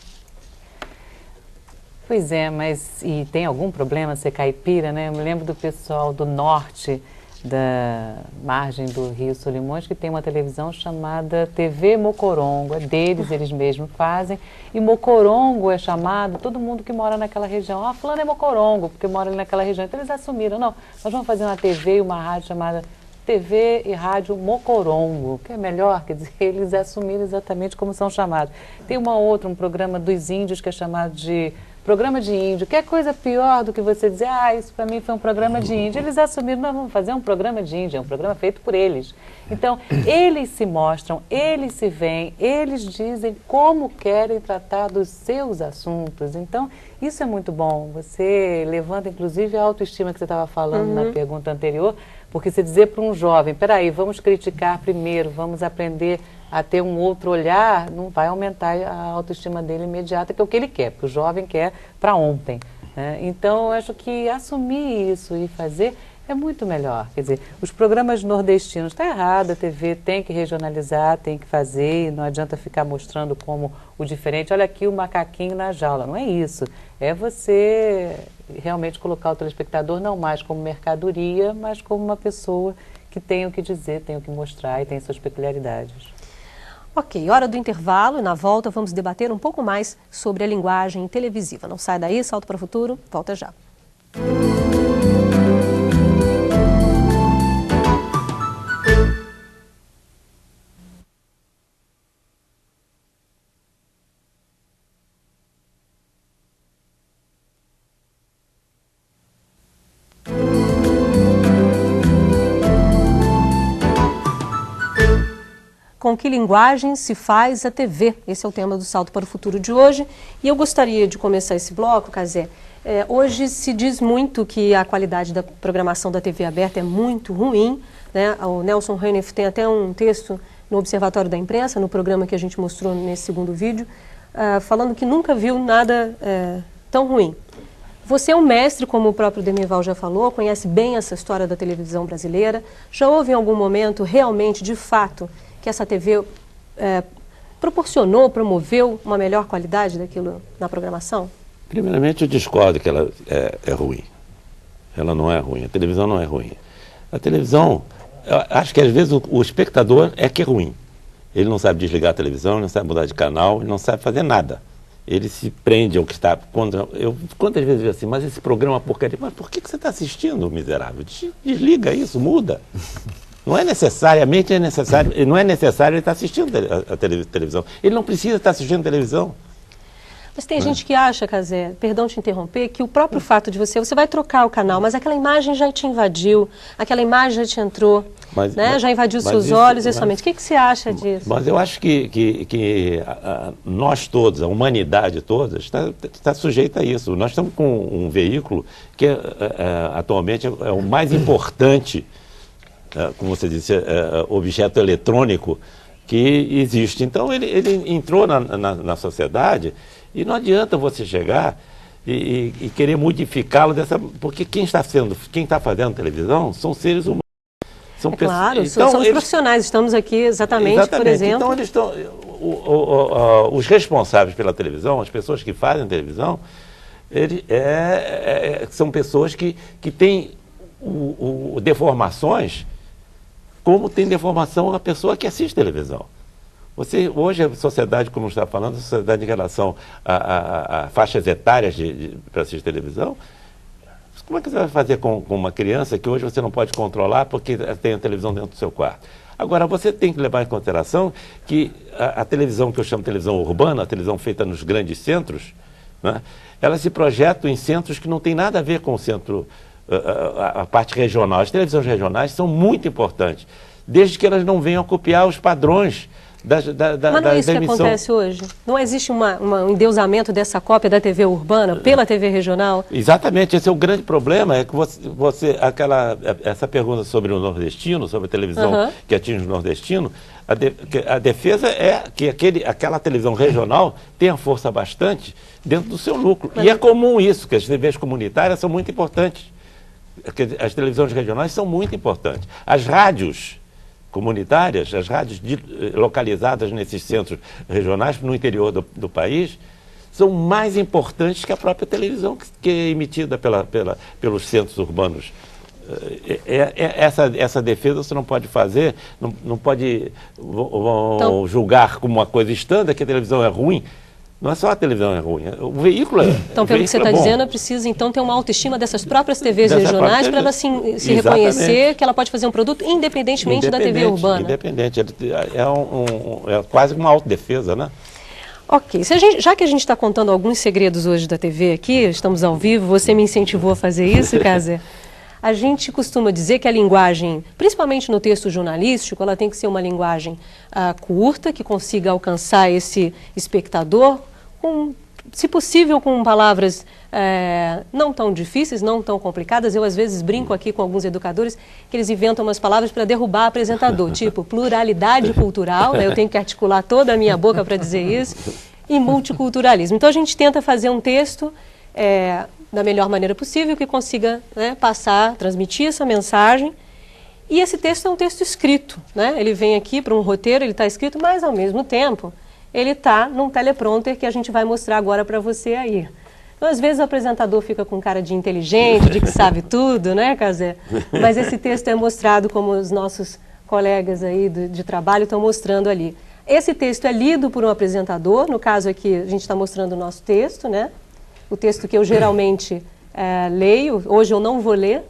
[SPEAKER 4] Pois é, mas e tem algum problema ser caipira, né? Eu me lembro do pessoal do norte, da margem do Rio Solimões, que tem uma televisão chamada TV Mocorongo. É deles, eles mesmos fazem. E Mocorongo é chamado todo mundo que mora naquela região. Ah, fulano é Mocorongo, porque mora ali naquela região. Então eles assumiram, não, nós vamos fazer uma TV e uma rádio chamada TV e Rádio Mocorongo, que é melhor, quer dizer, eles assumiram exatamente como são chamados. Tem um programa dos índios que é chamado de Programa de Índio, que é coisa pior do que você dizer, isso para mim foi um programa de índio. Eles assumiram, nós vamos fazer um programa de índio, é um programa feito por eles. Então, eles se mostram, eles se veem, eles dizem como querem tratar dos seus assuntos. Então, isso é muito bom. Você levanta, inclusive, a autoestima que você estava falando na pergunta anterior, porque se dizer para um jovem, peraí, vamos criticar primeiro, vamos aprender a ter um outro olhar, não vai aumentar a autoestima dele imediata, que é o que ele quer, porque o jovem quer para ontem, né? Então, eu acho que assumir isso e fazer é muito melhor. Quer dizer, os programas nordestinos, está errado, a TV tem que regionalizar, tem que fazer, não adianta ficar mostrando como o diferente, olha aqui o macaquinho na jaula, não é isso. É você realmente colocar o telespectador não mais como mercadoria, mas como uma pessoa que tem o que dizer, tem o que mostrar e tem suas peculiaridades.
[SPEAKER 1] Ok, hora do intervalo e na volta vamos debater um pouco mais sobre a linguagem televisiva. Não sai daí, salto para o futuro, volta já. Com que linguagem se faz a TV? Esse é o tema do Salto para o Futuro de hoje. E eu gostaria de começar esse bloco, Cazé. Hoje se diz muito que a qualidade da programação da TV aberta é muito ruim, né? O Nelson Heinef tem até um texto no Observatório da Imprensa, no programa que a gente mostrou nesse segundo vídeo, falando que nunca viu nada tão ruim. Você é um mestre, como o próprio Dermeval já falou, conhece bem essa história da televisão brasileira. Já houve em algum momento, realmente, de fato, que essa TV promoveu uma melhor qualidade daquilo na programação?
[SPEAKER 5] Primeiramente, eu discordo que ela é ruim. Ela não é ruim, a televisão não é ruim. A televisão, eu acho que às vezes o espectador é que é ruim. Ele não sabe desligar a televisão, ele não sabe mudar de canal, ele não sabe fazer nada. Ele se prende ao que está... Quantas vezes eu digo assim, mas esse programa é uma porcaria. Mas por que você está assistindo, miserável? Desliga isso, muda. Não é necessariamente não é necessário ele estar assistindo a televisão. Ele não precisa estar assistindo televisão.
[SPEAKER 1] Mas tem gente que acha, Cazé, perdão te interromper, que o próprio fato de você vai trocar o canal, mas aquela imagem já te invadiu, aquela imagem já te entrou, né? Já invadiu os seus olhos e sua mente. O que você acha disso?
[SPEAKER 5] Mas eu acho que nós todos, a humanidade toda, está sujeita a isso. Nós estamos com um veículo que atualmente é o mais importante como você disse, objeto eletrônico que existe. Então ele entrou na sociedade e não adianta você chegar e querer modificá-lo porque quem está fazendo televisão são seres humanos. São
[SPEAKER 1] claro, então, somos profissionais, estamos aqui exatamente, por exemplo.
[SPEAKER 5] Então eles estão, os responsáveis pela televisão, as pessoas que fazem televisão, são pessoas que têm deformações, como tem deformação a pessoa que assiste televisão. Hoje a sociedade, como está falando, a sociedade em relação a faixas etárias para assistir televisão, como é que você vai fazer com uma criança que hoje você não pode controlar porque tem a televisão dentro do seu quarto? Agora, você tem que levar em consideração que a televisão que eu chamo de televisão urbana, a televisão feita nos grandes centros, né, ela se projeta em centros que não tem nada a ver com o centro, a parte regional. As televisões regionais são muito importantes, desde que elas não venham copiar os padrões
[SPEAKER 1] Mas não é isso que acontece hoje? Não existe um endeusamento dessa cópia da TV urbana pela TV regional?
[SPEAKER 5] Exatamente, esse é o grande problema, é que essa pergunta sobre o nordestino, sobre a televisão que atinge o nordestino, a defesa é que aquela televisão regional tenha força bastante dentro do seu núcleo. E é comum isso, que as TVs comunitárias são muito importantes. As televisões regionais são muito importantes. As rádios comunitárias, as rádios localizadas nesses centros regionais, no interior do país, são mais importantes que a própria televisão que é emitida pelos centros urbanos. Essa defesa você não pode fazer, não pode então, julgar como uma coisa estándar que a televisão é ruim. Não é só a televisão é ruim, o veículo é
[SPEAKER 1] Então, pelo que você está dizendo, é preciso então ter uma autoestima dessas próprias TVs regionais para ela se reconhecer que ela pode fazer um produto independentemente da TV urbana.
[SPEAKER 5] Independente, é quase uma autodefesa, né?
[SPEAKER 1] Ok, já que a gente está contando alguns segredos hoje da TV aqui, estamos ao vivo, você me incentivou a fazer isso, Kazé? A gente costuma dizer que a linguagem, principalmente no texto jornalístico, ela tem que ser uma linguagem curta, que consiga alcançar esse espectador, se possível com palavras não tão difíceis, não tão complicadas. Eu às vezes brinco aqui com alguns educadores que eles inventam umas palavras para derrubar o apresentador, tipo pluralidade cultural, né? Eu tenho que articular toda a minha boca para dizer isso, e multiculturalismo. Então a gente tenta fazer um texto da melhor maneira possível, que consiga passar, transmitir essa mensagem. E esse texto é um texto escrito, né? Ele vem aqui para um roteiro, ele está escrito, mas ao mesmo tempo ele está num teleprompter que a gente vai mostrar agora para você aí. Então, às vezes o apresentador fica com cara de inteligente, de que sabe tudo, né, Kazé? Mas esse texto é mostrado como os nossos colegas aí de trabalho estão mostrando ali. Esse texto é lido por um apresentador, no caso aqui a gente está mostrando o nosso texto, né? O texto que eu geralmente leio, hoje eu não vou ler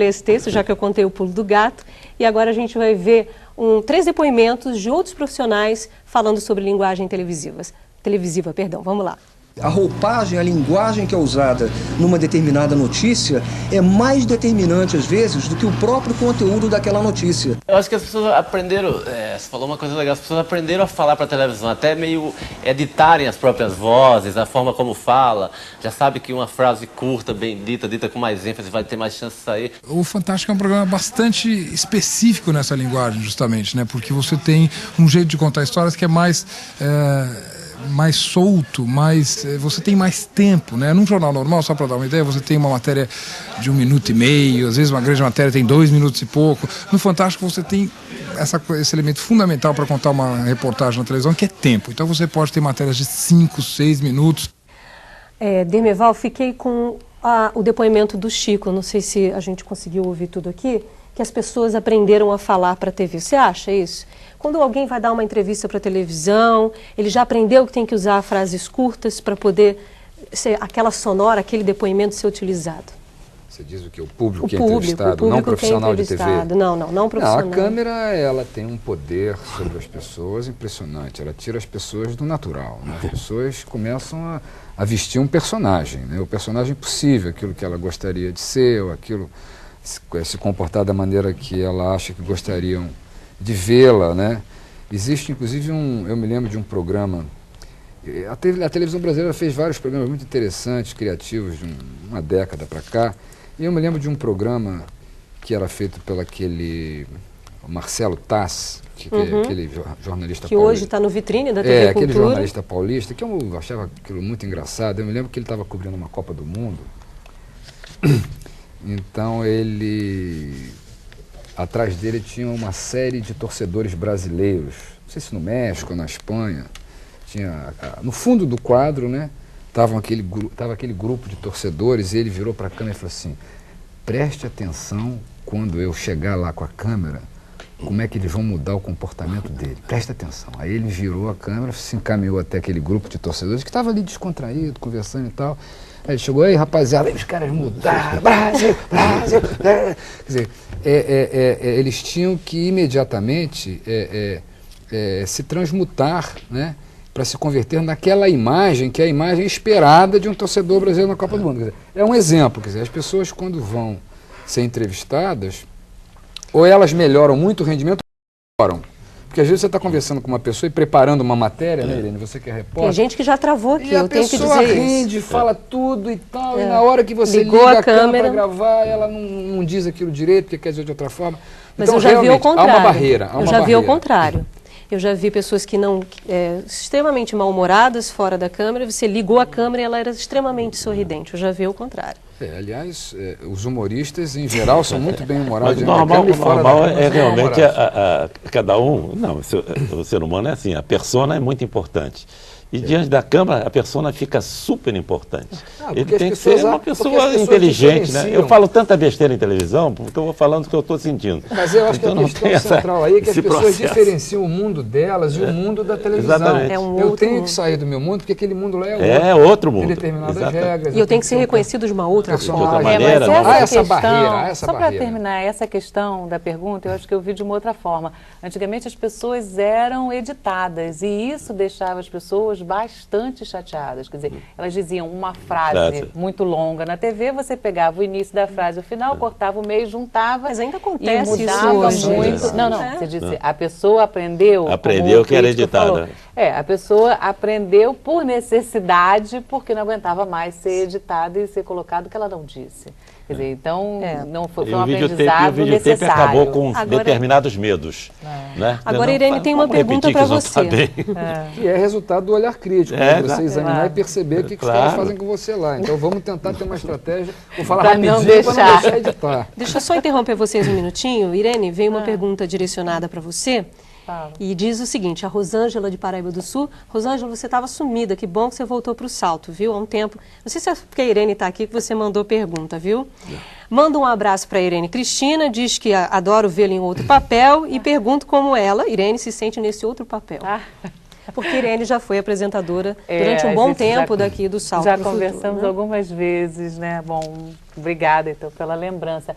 [SPEAKER 1] esse texto, já que eu contei o pulo do gato, e agora a gente vai ver 3 depoimentos de outros profissionais falando sobre linguagem televisiva. Vamos lá.
[SPEAKER 18] A roupagem, a linguagem que é usada numa determinada notícia é mais determinante, às vezes, do que o próprio conteúdo daquela notícia.
[SPEAKER 19] Eu acho que as pessoas aprenderam, você falou uma coisa legal, as pessoas aprenderam a falar para a televisão, até meio editarem as próprias vozes, a forma como fala. Já sabe que uma frase curta, bem dita com mais ênfase, vai ter mais chance de sair.
[SPEAKER 9] O Fantástico é um programa bastante específico nessa linguagem, justamente, né? Porque você tem um jeito de contar histórias que é mais solto, você tem mais tempo, né? Num jornal normal, só para dar uma ideia, você tem uma matéria de 1 minuto e meio, às vezes uma grande matéria tem 2 minutos e pouco. No Fantástico você tem esse elemento fundamental para contar uma reportagem na televisão, que é tempo. Então você pode ter matérias de 5, 6 minutos.
[SPEAKER 1] Dermeval, fiquei com o depoimento do Chico, não sei se a gente conseguiu ouvir tudo aqui, que as pessoas aprenderam a falar para a TV. Você acha isso? Quando alguém vai dar uma entrevista para a televisão, ele já aprendeu que tem que usar frases curtas para poder ser aquela sonora, aquele depoimento ser utilizado.
[SPEAKER 3] Você diz o que? O público que é entrevistado, não profissional de TV?
[SPEAKER 1] Não profissional.
[SPEAKER 3] Não, a câmera ela tem um poder sobre as pessoas impressionante. Ela tira as pessoas do natural, né? As pessoas começam a vestir um personagem, né? O personagem possível, aquilo que ela gostaria de ser, ou aquilo se comportar da maneira que ela acha que gostariam de vê-la, né? Existe, inclusive, eu me lembro de um programa, a televisão brasileira fez vários programas muito interessantes, criativos, de uma década para cá, e eu me lembro de um programa que era feito pelo aquele Marcelo Tass, que é aquele jornalista
[SPEAKER 1] que
[SPEAKER 3] paulista.
[SPEAKER 1] hoje está no vitrine da TV Cultura.
[SPEAKER 3] Aquele jornalista paulista, que eu achava aquilo muito engraçado. Eu me lembro que ele estava cobrindo uma Copa do Mundo. Então ele... Atrás dele tinha uma série de torcedores brasileiros. Não sei se no México, na Espanha. Tinha, no fundo do quadro, né? Tava aquele grupo de torcedores e ele virou para a câmera e falou assim: preste atenção quando eu chegar lá com a câmera, como é que eles vão mudar o comportamento dele. Presta atenção. Aí ele virou a câmera, se encaminhou até aquele grupo de torcedores que estava ali descontraído, conversando e tal. Aí ele chegou, aí rapaziada, aí os caras mudaram, Brasil, Brasil. Quer dizer, eles tinham que imediatamente se transmutar, né, para se converter naquela imagem que é a imagem esperada de um torcedor brasileiro na Copa do Mundo. Quer dizer, é um exemplo, quer dizer, as pessoas quando vão ser entrevistadas, ou elas melhoram muito o rendimento, ou melhoram. Porque às vezes você está conversando com uma pessoa e preparando uma matéria, né, Irene? Você que é repórter.
[SPEAKER 1] Tem gente que já travou aqui, eu tenho que dizer isso.
[SPEAKER 3] a pessoa rende, fala tudo e tal, e na hora que você liga a câmera para gravar, ela não diz aquilo direito, porque quer dizer de outra forma.
[SPEAKER 1] Mas
[SPEAKER 3] então,
[SPEAKER 1] eu já vi o contrário.
[SPEAKER 3] Há uma barreira.
[SPEAKER 1] Eu já vi o contrário. Eu já vi pessoas que não extremamente mal-humoradas fora da câmera, você ligou a câmera e ela era extremamente sorridente. Eu já vi o contrário.
[SPEAKER 3] Aliás, os humoristas, em geral, são muito bem-humorados.
[SPEAKER 5] O normal é realmente cada um... Não, o ser humano é assim, a persona é muito importante. E diante da câmera, a persona fica super importante. Ele tem que ser uma pessoa inteligente, né? Eu falo tanta besteira em televisão porque eu vou falando o que eu estou sentindo.
[SPEAKER 3] Mas eu acho que a questão central aí é que as pessoas diferenciam o mundo delas e o mundo da televisão.
[SPEAKER 5] Exatamente.
[SPEAKER 3] Eu tenho que sair do meu mundo porque aquele mundo lá
[SPEAKER 5] é outro mundo.
[SPEAKER 3] Tem determinadas regras.
[SPEAKER 1] E eu tenho que ser reconhecido de uma outra forma.
[SPEAKER 3] Mas essa barreira.
[SPEAKER 4] Só para terminar essa questão da pergunta, eu acho que eu vi de uma outra forma. Antigamente as pessoas eram editadas e isso deixava as pessoas bastante chateadas. Quer dizer, elas diziam uma frase muito longa na TV, você pegava o início da frase, o final, cortava o meio, juntava.
[SPEAKER 1] Mas ainda acontece
[SPEAKER 4] e mudava
[SPEAKER 1] isso
[SPEAKER 4] muito.
[SPEAKER 1] hoje.
[SPEAKER 4] Não, você disse, a pessoa aprendeu.
[SPEAKER 5] Aprendeu que era editada.
[SPEAKER 4] A pessoa aprendeu por necessidade, porque não aguentava mais ser editada e ser colocado que ela não disse. Quer dizer, então, não foi um aprendizado necessário. O videotape acabou
[SPEAKER 5] com determinados medos. Né?
[SPEAKER 1] Agora, Irene, tem uma pergunta para você.
[SPEAKER 3] Que é resultado do olhar crítico, você examinar e perceber o que os caras fazem com você lá. Então, vamos tentar ter uma estratégia. Vou falar rapidinho para não deixar editar.
[SPEAKER 1] Deixa eu só interromper vocês um minutinho. Irene, veio uma pergunta direcionada para você. E diz o seguinte, a Rosângela de Paraíba do Sul. Rosângela, você estava sumida, que bom que você voltou para o salto, viu? Há um tempo. Não sei se é porque a Irene está aqui que você mandou pergunta, viu? Manda um abraço para a Irene Cristina, diz que adoro vê-la em outro papel e pergunto como ela, Irene, se sente nesse outro papel. Porque Irene já foi apresentadora durante um bom tempo daqui do Salto.
[SPEAKER 4] Já conversamos algumas vezes, né? Bom, obrigada então pela lembrança.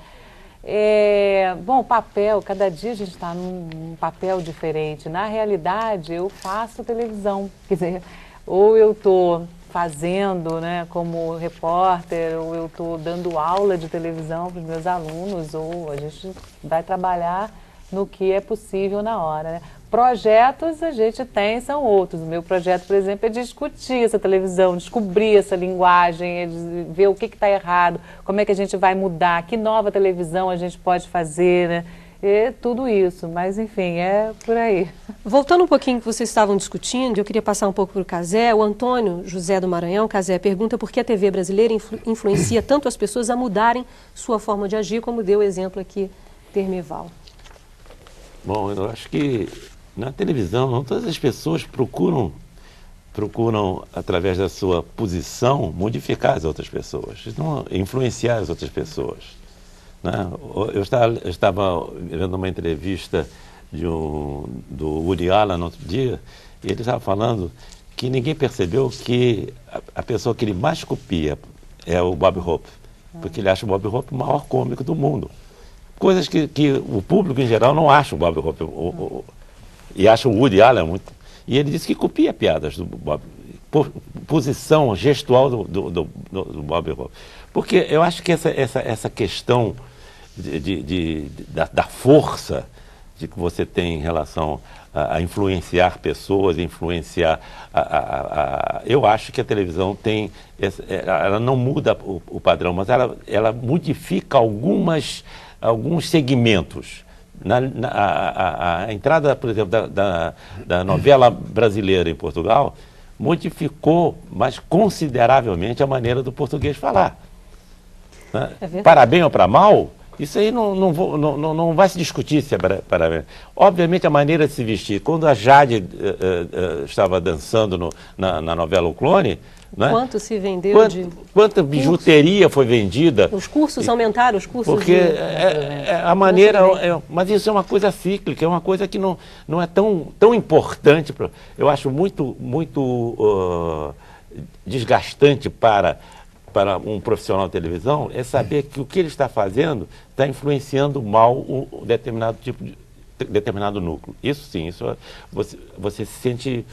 [SPEAKER 4] Bom, papel, cada dia a gente está num papel diferente. Na realidade, eu faço televisão, quer dizer, ou eu estou fazendo, né, como repórter, ou eu estou dando aula de televisão para os meus alunos, ou a gente vai trabalhar no que é possível na hora, né? Projetos a gente tem, são outros. O meu projeto, por exemplo, é discutir essa televisão, descobrir essa linguagem, ver o que está errado, como é que a gente vai mudar, que nova televisão a gente pode fazer, né? E tudo isso, mas enfim, é por aí.
[SPEAKER 1] Voltando um pouquinho que vocês estavam discutindo, eu queria passar um pouco para o Cazé. O Antônio José do Maranhão, Cazé, pergunta por que a TV brasileira influencia tanto as pessoas a mudarem sua forma de agir, como deu o exemplo aqui, Dermeval.
[SPEAKER 5] Bom, eu acho que na televisão, não todas as pessoas procuram, através da sua posição, modificar as outras pessoas, não influenciar as outras pessoas. Né? Eu estava vendo uma entrevista do Woody Allen no outro dia, e ele estava falando que ninguém percebeu que a pessoa que ele mais copia é o Bob Hope, porque ele acha o Bob Hope o maior cômico do mundo. Coisas que o público em geral não acha o Bob Hope. E acha o Woody Allen muito. E ele disse que copia piadas do Bob. Posição gestual do Bob Hope. Porque eu acho que essa questão da força que você tem em relação a influenciar pessoas, influenciar... eu acho que a televisão tem... ela não muda o padrão, mas ela modifica algumas alguns segmentos. A entrada, por exemplo, da novela brasileira em Portugal modificou, mas consideravelmente, a maneira do português falar. Né? Para bem ou para mal, isso aí não vai se discutir se é para bem. Obviamente, a maneira de se vestir. Quando a Jade estava dançando na novela O Clone, né?
[SPEAKER 1] Quanto se vendeu
[SPEAKER 5] quanta bijuteria foi vendida.
[SPEAKER 1] Os cursos aumentaram, os cursos.
[SPEAKER 5] Porque a maneira... mas isso é uma coisa cíclica, é uma coisa que não é tão importante. Eu acho muito desgastante para um profissional de televisão é saber que o que ele está fazendo está influenciando mal um determinado núcleo. Isso sim, isso você se sente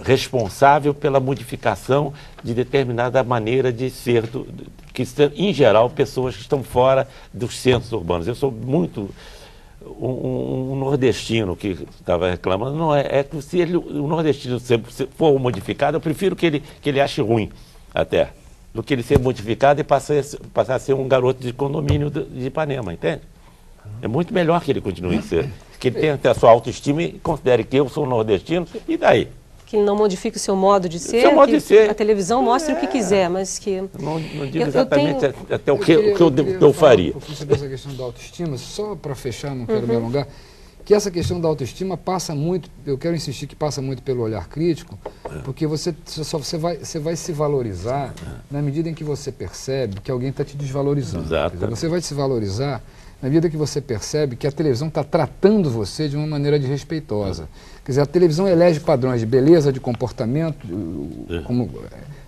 [SPEAKER 5] responsável pela modificação de determinada maneira de ser, que em geral pessoas que estão fora dos centros urbanos. Eu sou muito um nordestino que estava reclamando, não é que se o nordestino se for modificado, eu prefiro que ele ache ruim até, do que ele ser modificado e passar a ser um garoto de condomínio de Ipanema, entende? É muito melhor que ele continue a ser, que ele tenha a sua autoestima e considere que eu sou nordestino, e daí?
[SPEAKER 1] Que ele não modifique o seu modo de ser,
[SPEAKER 5] seu modo de ser.
[SPEAKER 1] A televisão mostre o que quiser, mas que...
[SPEAKER 5] Não digo exatamente até o que eu faria.
[SPEAKER 3] Um pouquinho sobre essa questão da autoestima, só para fechar, não quero me alongar, que essa questão da autoestima passa muito, eu quero insistir que passa muito pelo olhar crítico, porque você vai se valorizar na medida em que você percebe que alguém está te desvalorizando.
[SPEAKER 5] Exato.
[SPEAKER 3] Quer dizer, você vai se valorizar na medida que você percebe que a televisão está tratando você de uma maneira desrespeitosa. Quer dizer, a televisão elege padrões de beleza, de comportamento, como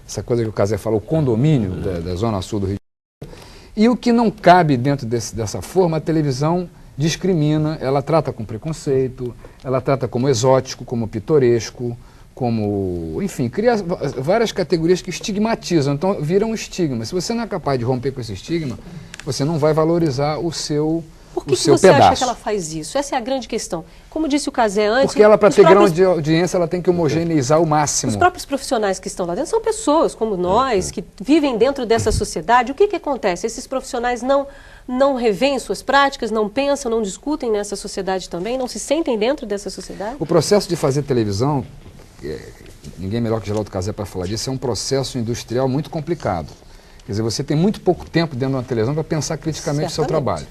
[SPEAKER 3] essa coisa que o Cazé falou, o condomínio da Zona Sul do Rio de Janeiro. E o que não cabe dentro dessa forma, a televisão discrimina, ela trata com preconceito, ela trata como exótico, como pitoresco, como, enfim, cria várias categorias que estigmatizam, então vira um estigma. Se você não é capaz de romper com esse estigma, você não vai valorizar o seu pedaço.
[SPEAKER 1] Por que você acha que ela faz isso? Essa é a grande questão. Como disse o Cazé antes...
[SPEAKER 3] Porque ela, para ter grande audiência, ela tem que homogeneizar o máximo.
[SPEAKER 1] Os próprios profissionais que estão lá dentro são pessoas como nós, que vivem dentro dessa sociedade. O que acontece? Esses profissionais não revêem suas práticas, não pensam, não discutem nessa sociedade também, não se sentem dentro dessa sociedade?
[SPEAKER 3] O processo de fazer televisão, ninguém melhor que Geraldo Cazé para falar disso, é um processo industrial muito complicado. Quer dizer, você tem muito pouco tempo dentro de uma televisão para pensar criticamente o seu trabalho.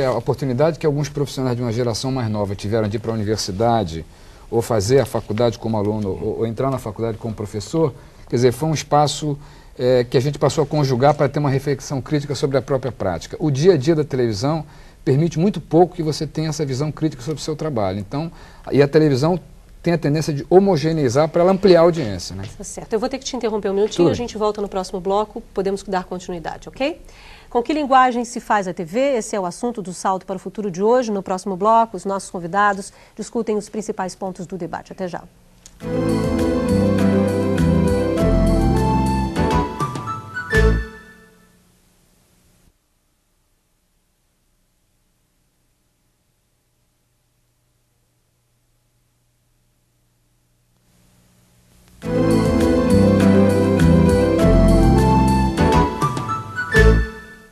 [SPEAKER 3] A oportunidade que alguns profissionais de uma geração mais nova tiveram de ir para a universidade, ou fazer a faculdade como aluno, ou entrar na faculdade como professor, quer dizer, foi um espaço que a gente passou a conjugar para ter uma reflexão crítica sobre a própria prática. O dia a dia da televisão permite muito pouco que você tenha essa visão crítica sobre o seu trabalho. Então, e a televisão tem a tendência de homogeneizar para ela ampliar a audiência. Né?
[SPEAKER 1] Tá certo. Eu vou ter que te interromper um minutinho, a gente volta no próximo bloco, podemos dar continuidade, ok? Com que linguagem se faz a TV? Esse é o assunto do Salto para o Futuro de hoje. No próximo bloco, os nossos convidados discutem os principais pontos do debate. Até já.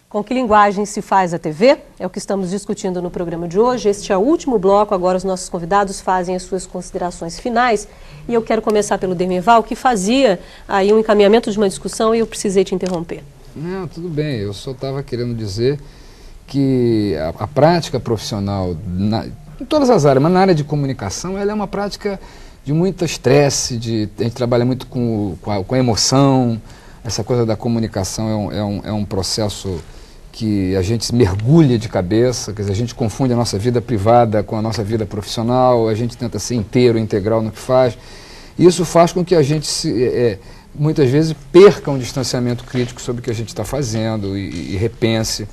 [SPEAKER 1] Com que linguagem se faz a TV? É o que estamos discutindo no programa de hoje. Este é o último bloco, agora os nossos convidados fazem as suas considerações finais. E eu quero começar pelo Dermeval, que fazia aí um encaminhamento de uma discussão e eu precisei te interromper.
[SPEAKER 3] Não, tudo bem. Eu só estava querendo dizer que a prática profissional, em todas as áreas, mas na área de comunicação, ela é uma prática de muito estresse, a gente trabalha muito com a emoção. Essa coisa da comunicação é um processo que a gente se mergulha de cabeça, quer dizer, a gente confunde a nossa vida privada com a nossa vida profissional, a gente tenta ser inteiro, integral no que faz. E isso faz com que a gente, muitas vezes, perca um distanciamento crítico sobre o que a gente está fazendo e repense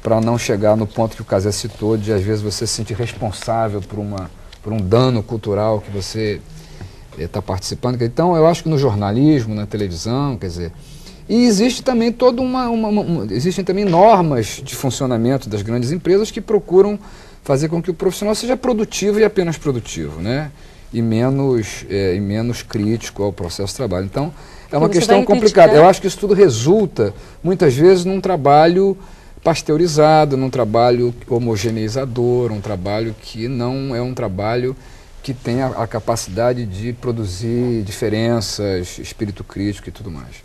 [SPEAKER 3] para não chegar no ponto que o Cazé citou, de às vezes você se sentir responsável por um dano cultural que você está participando. Então, eu acho que no jornalismo, na televisão, quer dizer... E existe também existem também normas de funcionamento das grandes empresas que procuram fazer com que o profissional seja produtivo e apenas produtivo, né? E menos crítico ao processo de trabalho. Então, É uma questão complicada. Eu acho que isso tudo resulta, muitas vezes, num trabalho pasteurizado, num trabalho homogeneizador, um trabalho que não é um trabalho que tem a capacidade de produzir diferenças, espírito crítico e tudo mais.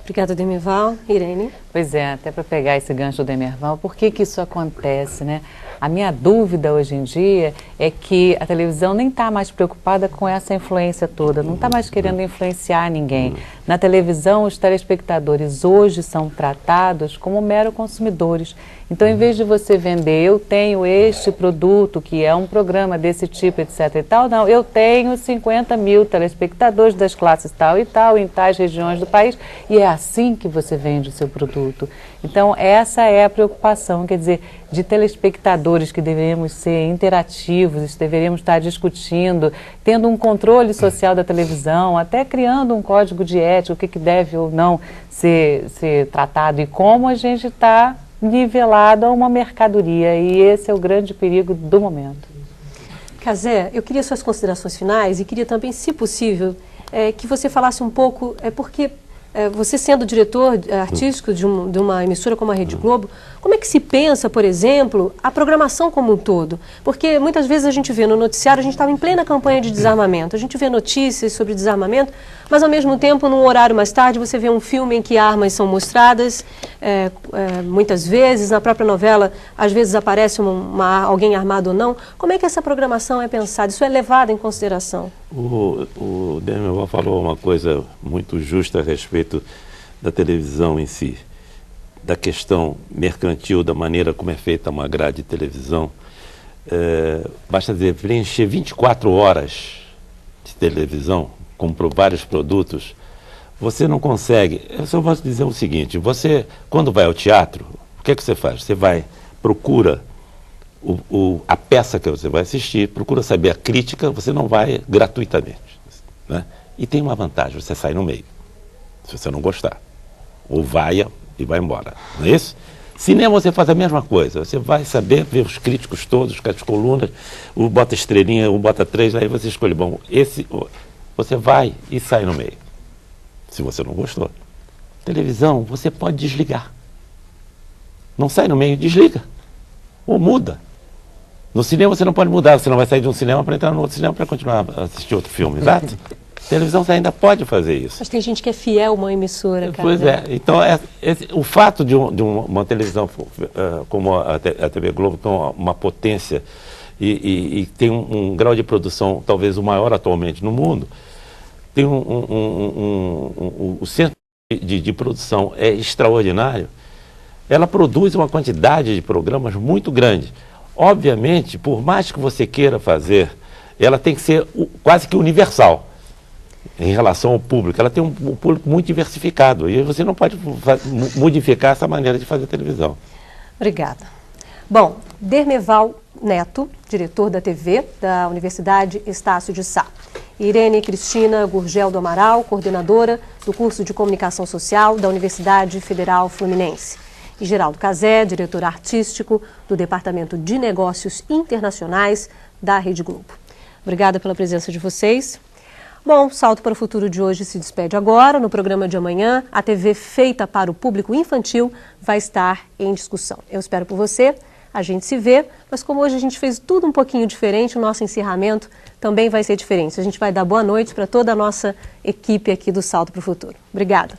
[SPEAKER 1] Obrigada, Demerval. Irene?
[SPEAKER 4] Pois é, até para pegar esse gancho do Demerval, por que isso acontece, né? A minha dúvida hoje em dia é que a televisão nem está mais preocupada com essa influência toda, não está mais querendo influenciar ninguém. Na televisão, os telespectadores hoje são tratados como mero consumidores. Então, em vez de você vender, eu tenho este produto, que é um programa desse tipo, etc. e tal, não, eu tenho 50 mil telespectadores das classes tal e tal, em tais regiões do país, e é assim que você vende o seu produto. Então, essa é a preocupação, quer dizer, de telespectadores que deveríamos ser interativos, deveríamos estar discutindo, tendo um controle social da televisão, até criando um código de ética, o que deve ou não ser tratado e como a gente está nivelado a uma mercadoria, e esse é o grande perigo do momento.
[SPEAKER 1] Cazé, eu queria suas considerações finais e queria também, se possível, que você falasse um pouco, porque você sendo diretor artístico de uma emissora como a Rede Globo, como é que se pensa, por exemplo, a programação como um todo? Porque muitas vezes a gente vê no noticiário, a gente estava em plena campanha de desarmamento, a gente vê notícias sobre desarmamento, mas ao mesmo tempo, num horário mais tarde, você vê um filme em que armas são mostradas, muitas vezes, na própria novela, às vezes aparece alguém armado ou não. Como é que essa programação é pensada? Isso é levado em consideração?
[SPEAKER 5] O Demerval falou uma coisa muito justa a respeito da televisão em si, da questão mercantil, da maneira como é feita uma grade de televisão. Basta dizer, preencher 24 horas de televisão com vários produtos, você não consegue. Eu só posso dizer o seguinte: você, quando vai ao teatro, o que é que você faz? Você vai, procura a peça que você vai assistir, procura saber a crítica, você não vai gratuitamente, né? E tem uma vantagem, você sai no meio, se você não gostar, ou vai e vai embora, não é isso? Cinema você faz a mesma coisa, você vai saber ver os críticos todos, com as colunas, o bota estrelinha, o bota 3, aí você escolhe, bom, você vai e sai no meio, se você não gostou. Televisão, você pode desligar, não sai no meio, desliga, ou muda. No cinema você não pode mudar, você não vai sair de um cinema para entrar no outro cinema para continuar a assistir outro filme, exato? Televisão você ainda pode fazer isso.
[SPEAKER 1] Mas tem gente que é fiel a uma emissora, cara.
[SPEAKER 5] Pois é, então o fato de uma televisão como a TV Globo, tem uma potência e tem um grau de produção talvez o maior atualmente no mundo, tem o centro de produção é extraordinário, ela produz uma quantidade de programas muito grande. Obviamente, por mais que você queira fazer, ela tem que ser quase que universal em relação ao público. Ela tem um público muito diversificado e você não pode modificar essa maneira de fazer televisão.
[SPEAKER 1] Obrigada. Bom, Demerval Neto, diretor da TV da Universidade Estácio de Sá. Irene Cristina Gurgel do Amaral, coordenadora do curso de Comunicação Social da Universidade Federal Fluminense. E Geraldo Cazé, diretor artístico do Departamento de Negócios Internacionais da Rede Globo. Obrigada pela presença de vocês. Bom, Salto para o Futuro de hoje se despede agora. No programa de amanhã, a TV feita para o público infantil vai estar em discussão. Eu espero por você, a gente se vê, mas como hoje a gente fez tudo um pouquinho diferente, o nosso encerramento também vai ser diferente. A gente vai dar boa noite para toda a nossa equipe aqui do Salto para o Futuro. Obrigada.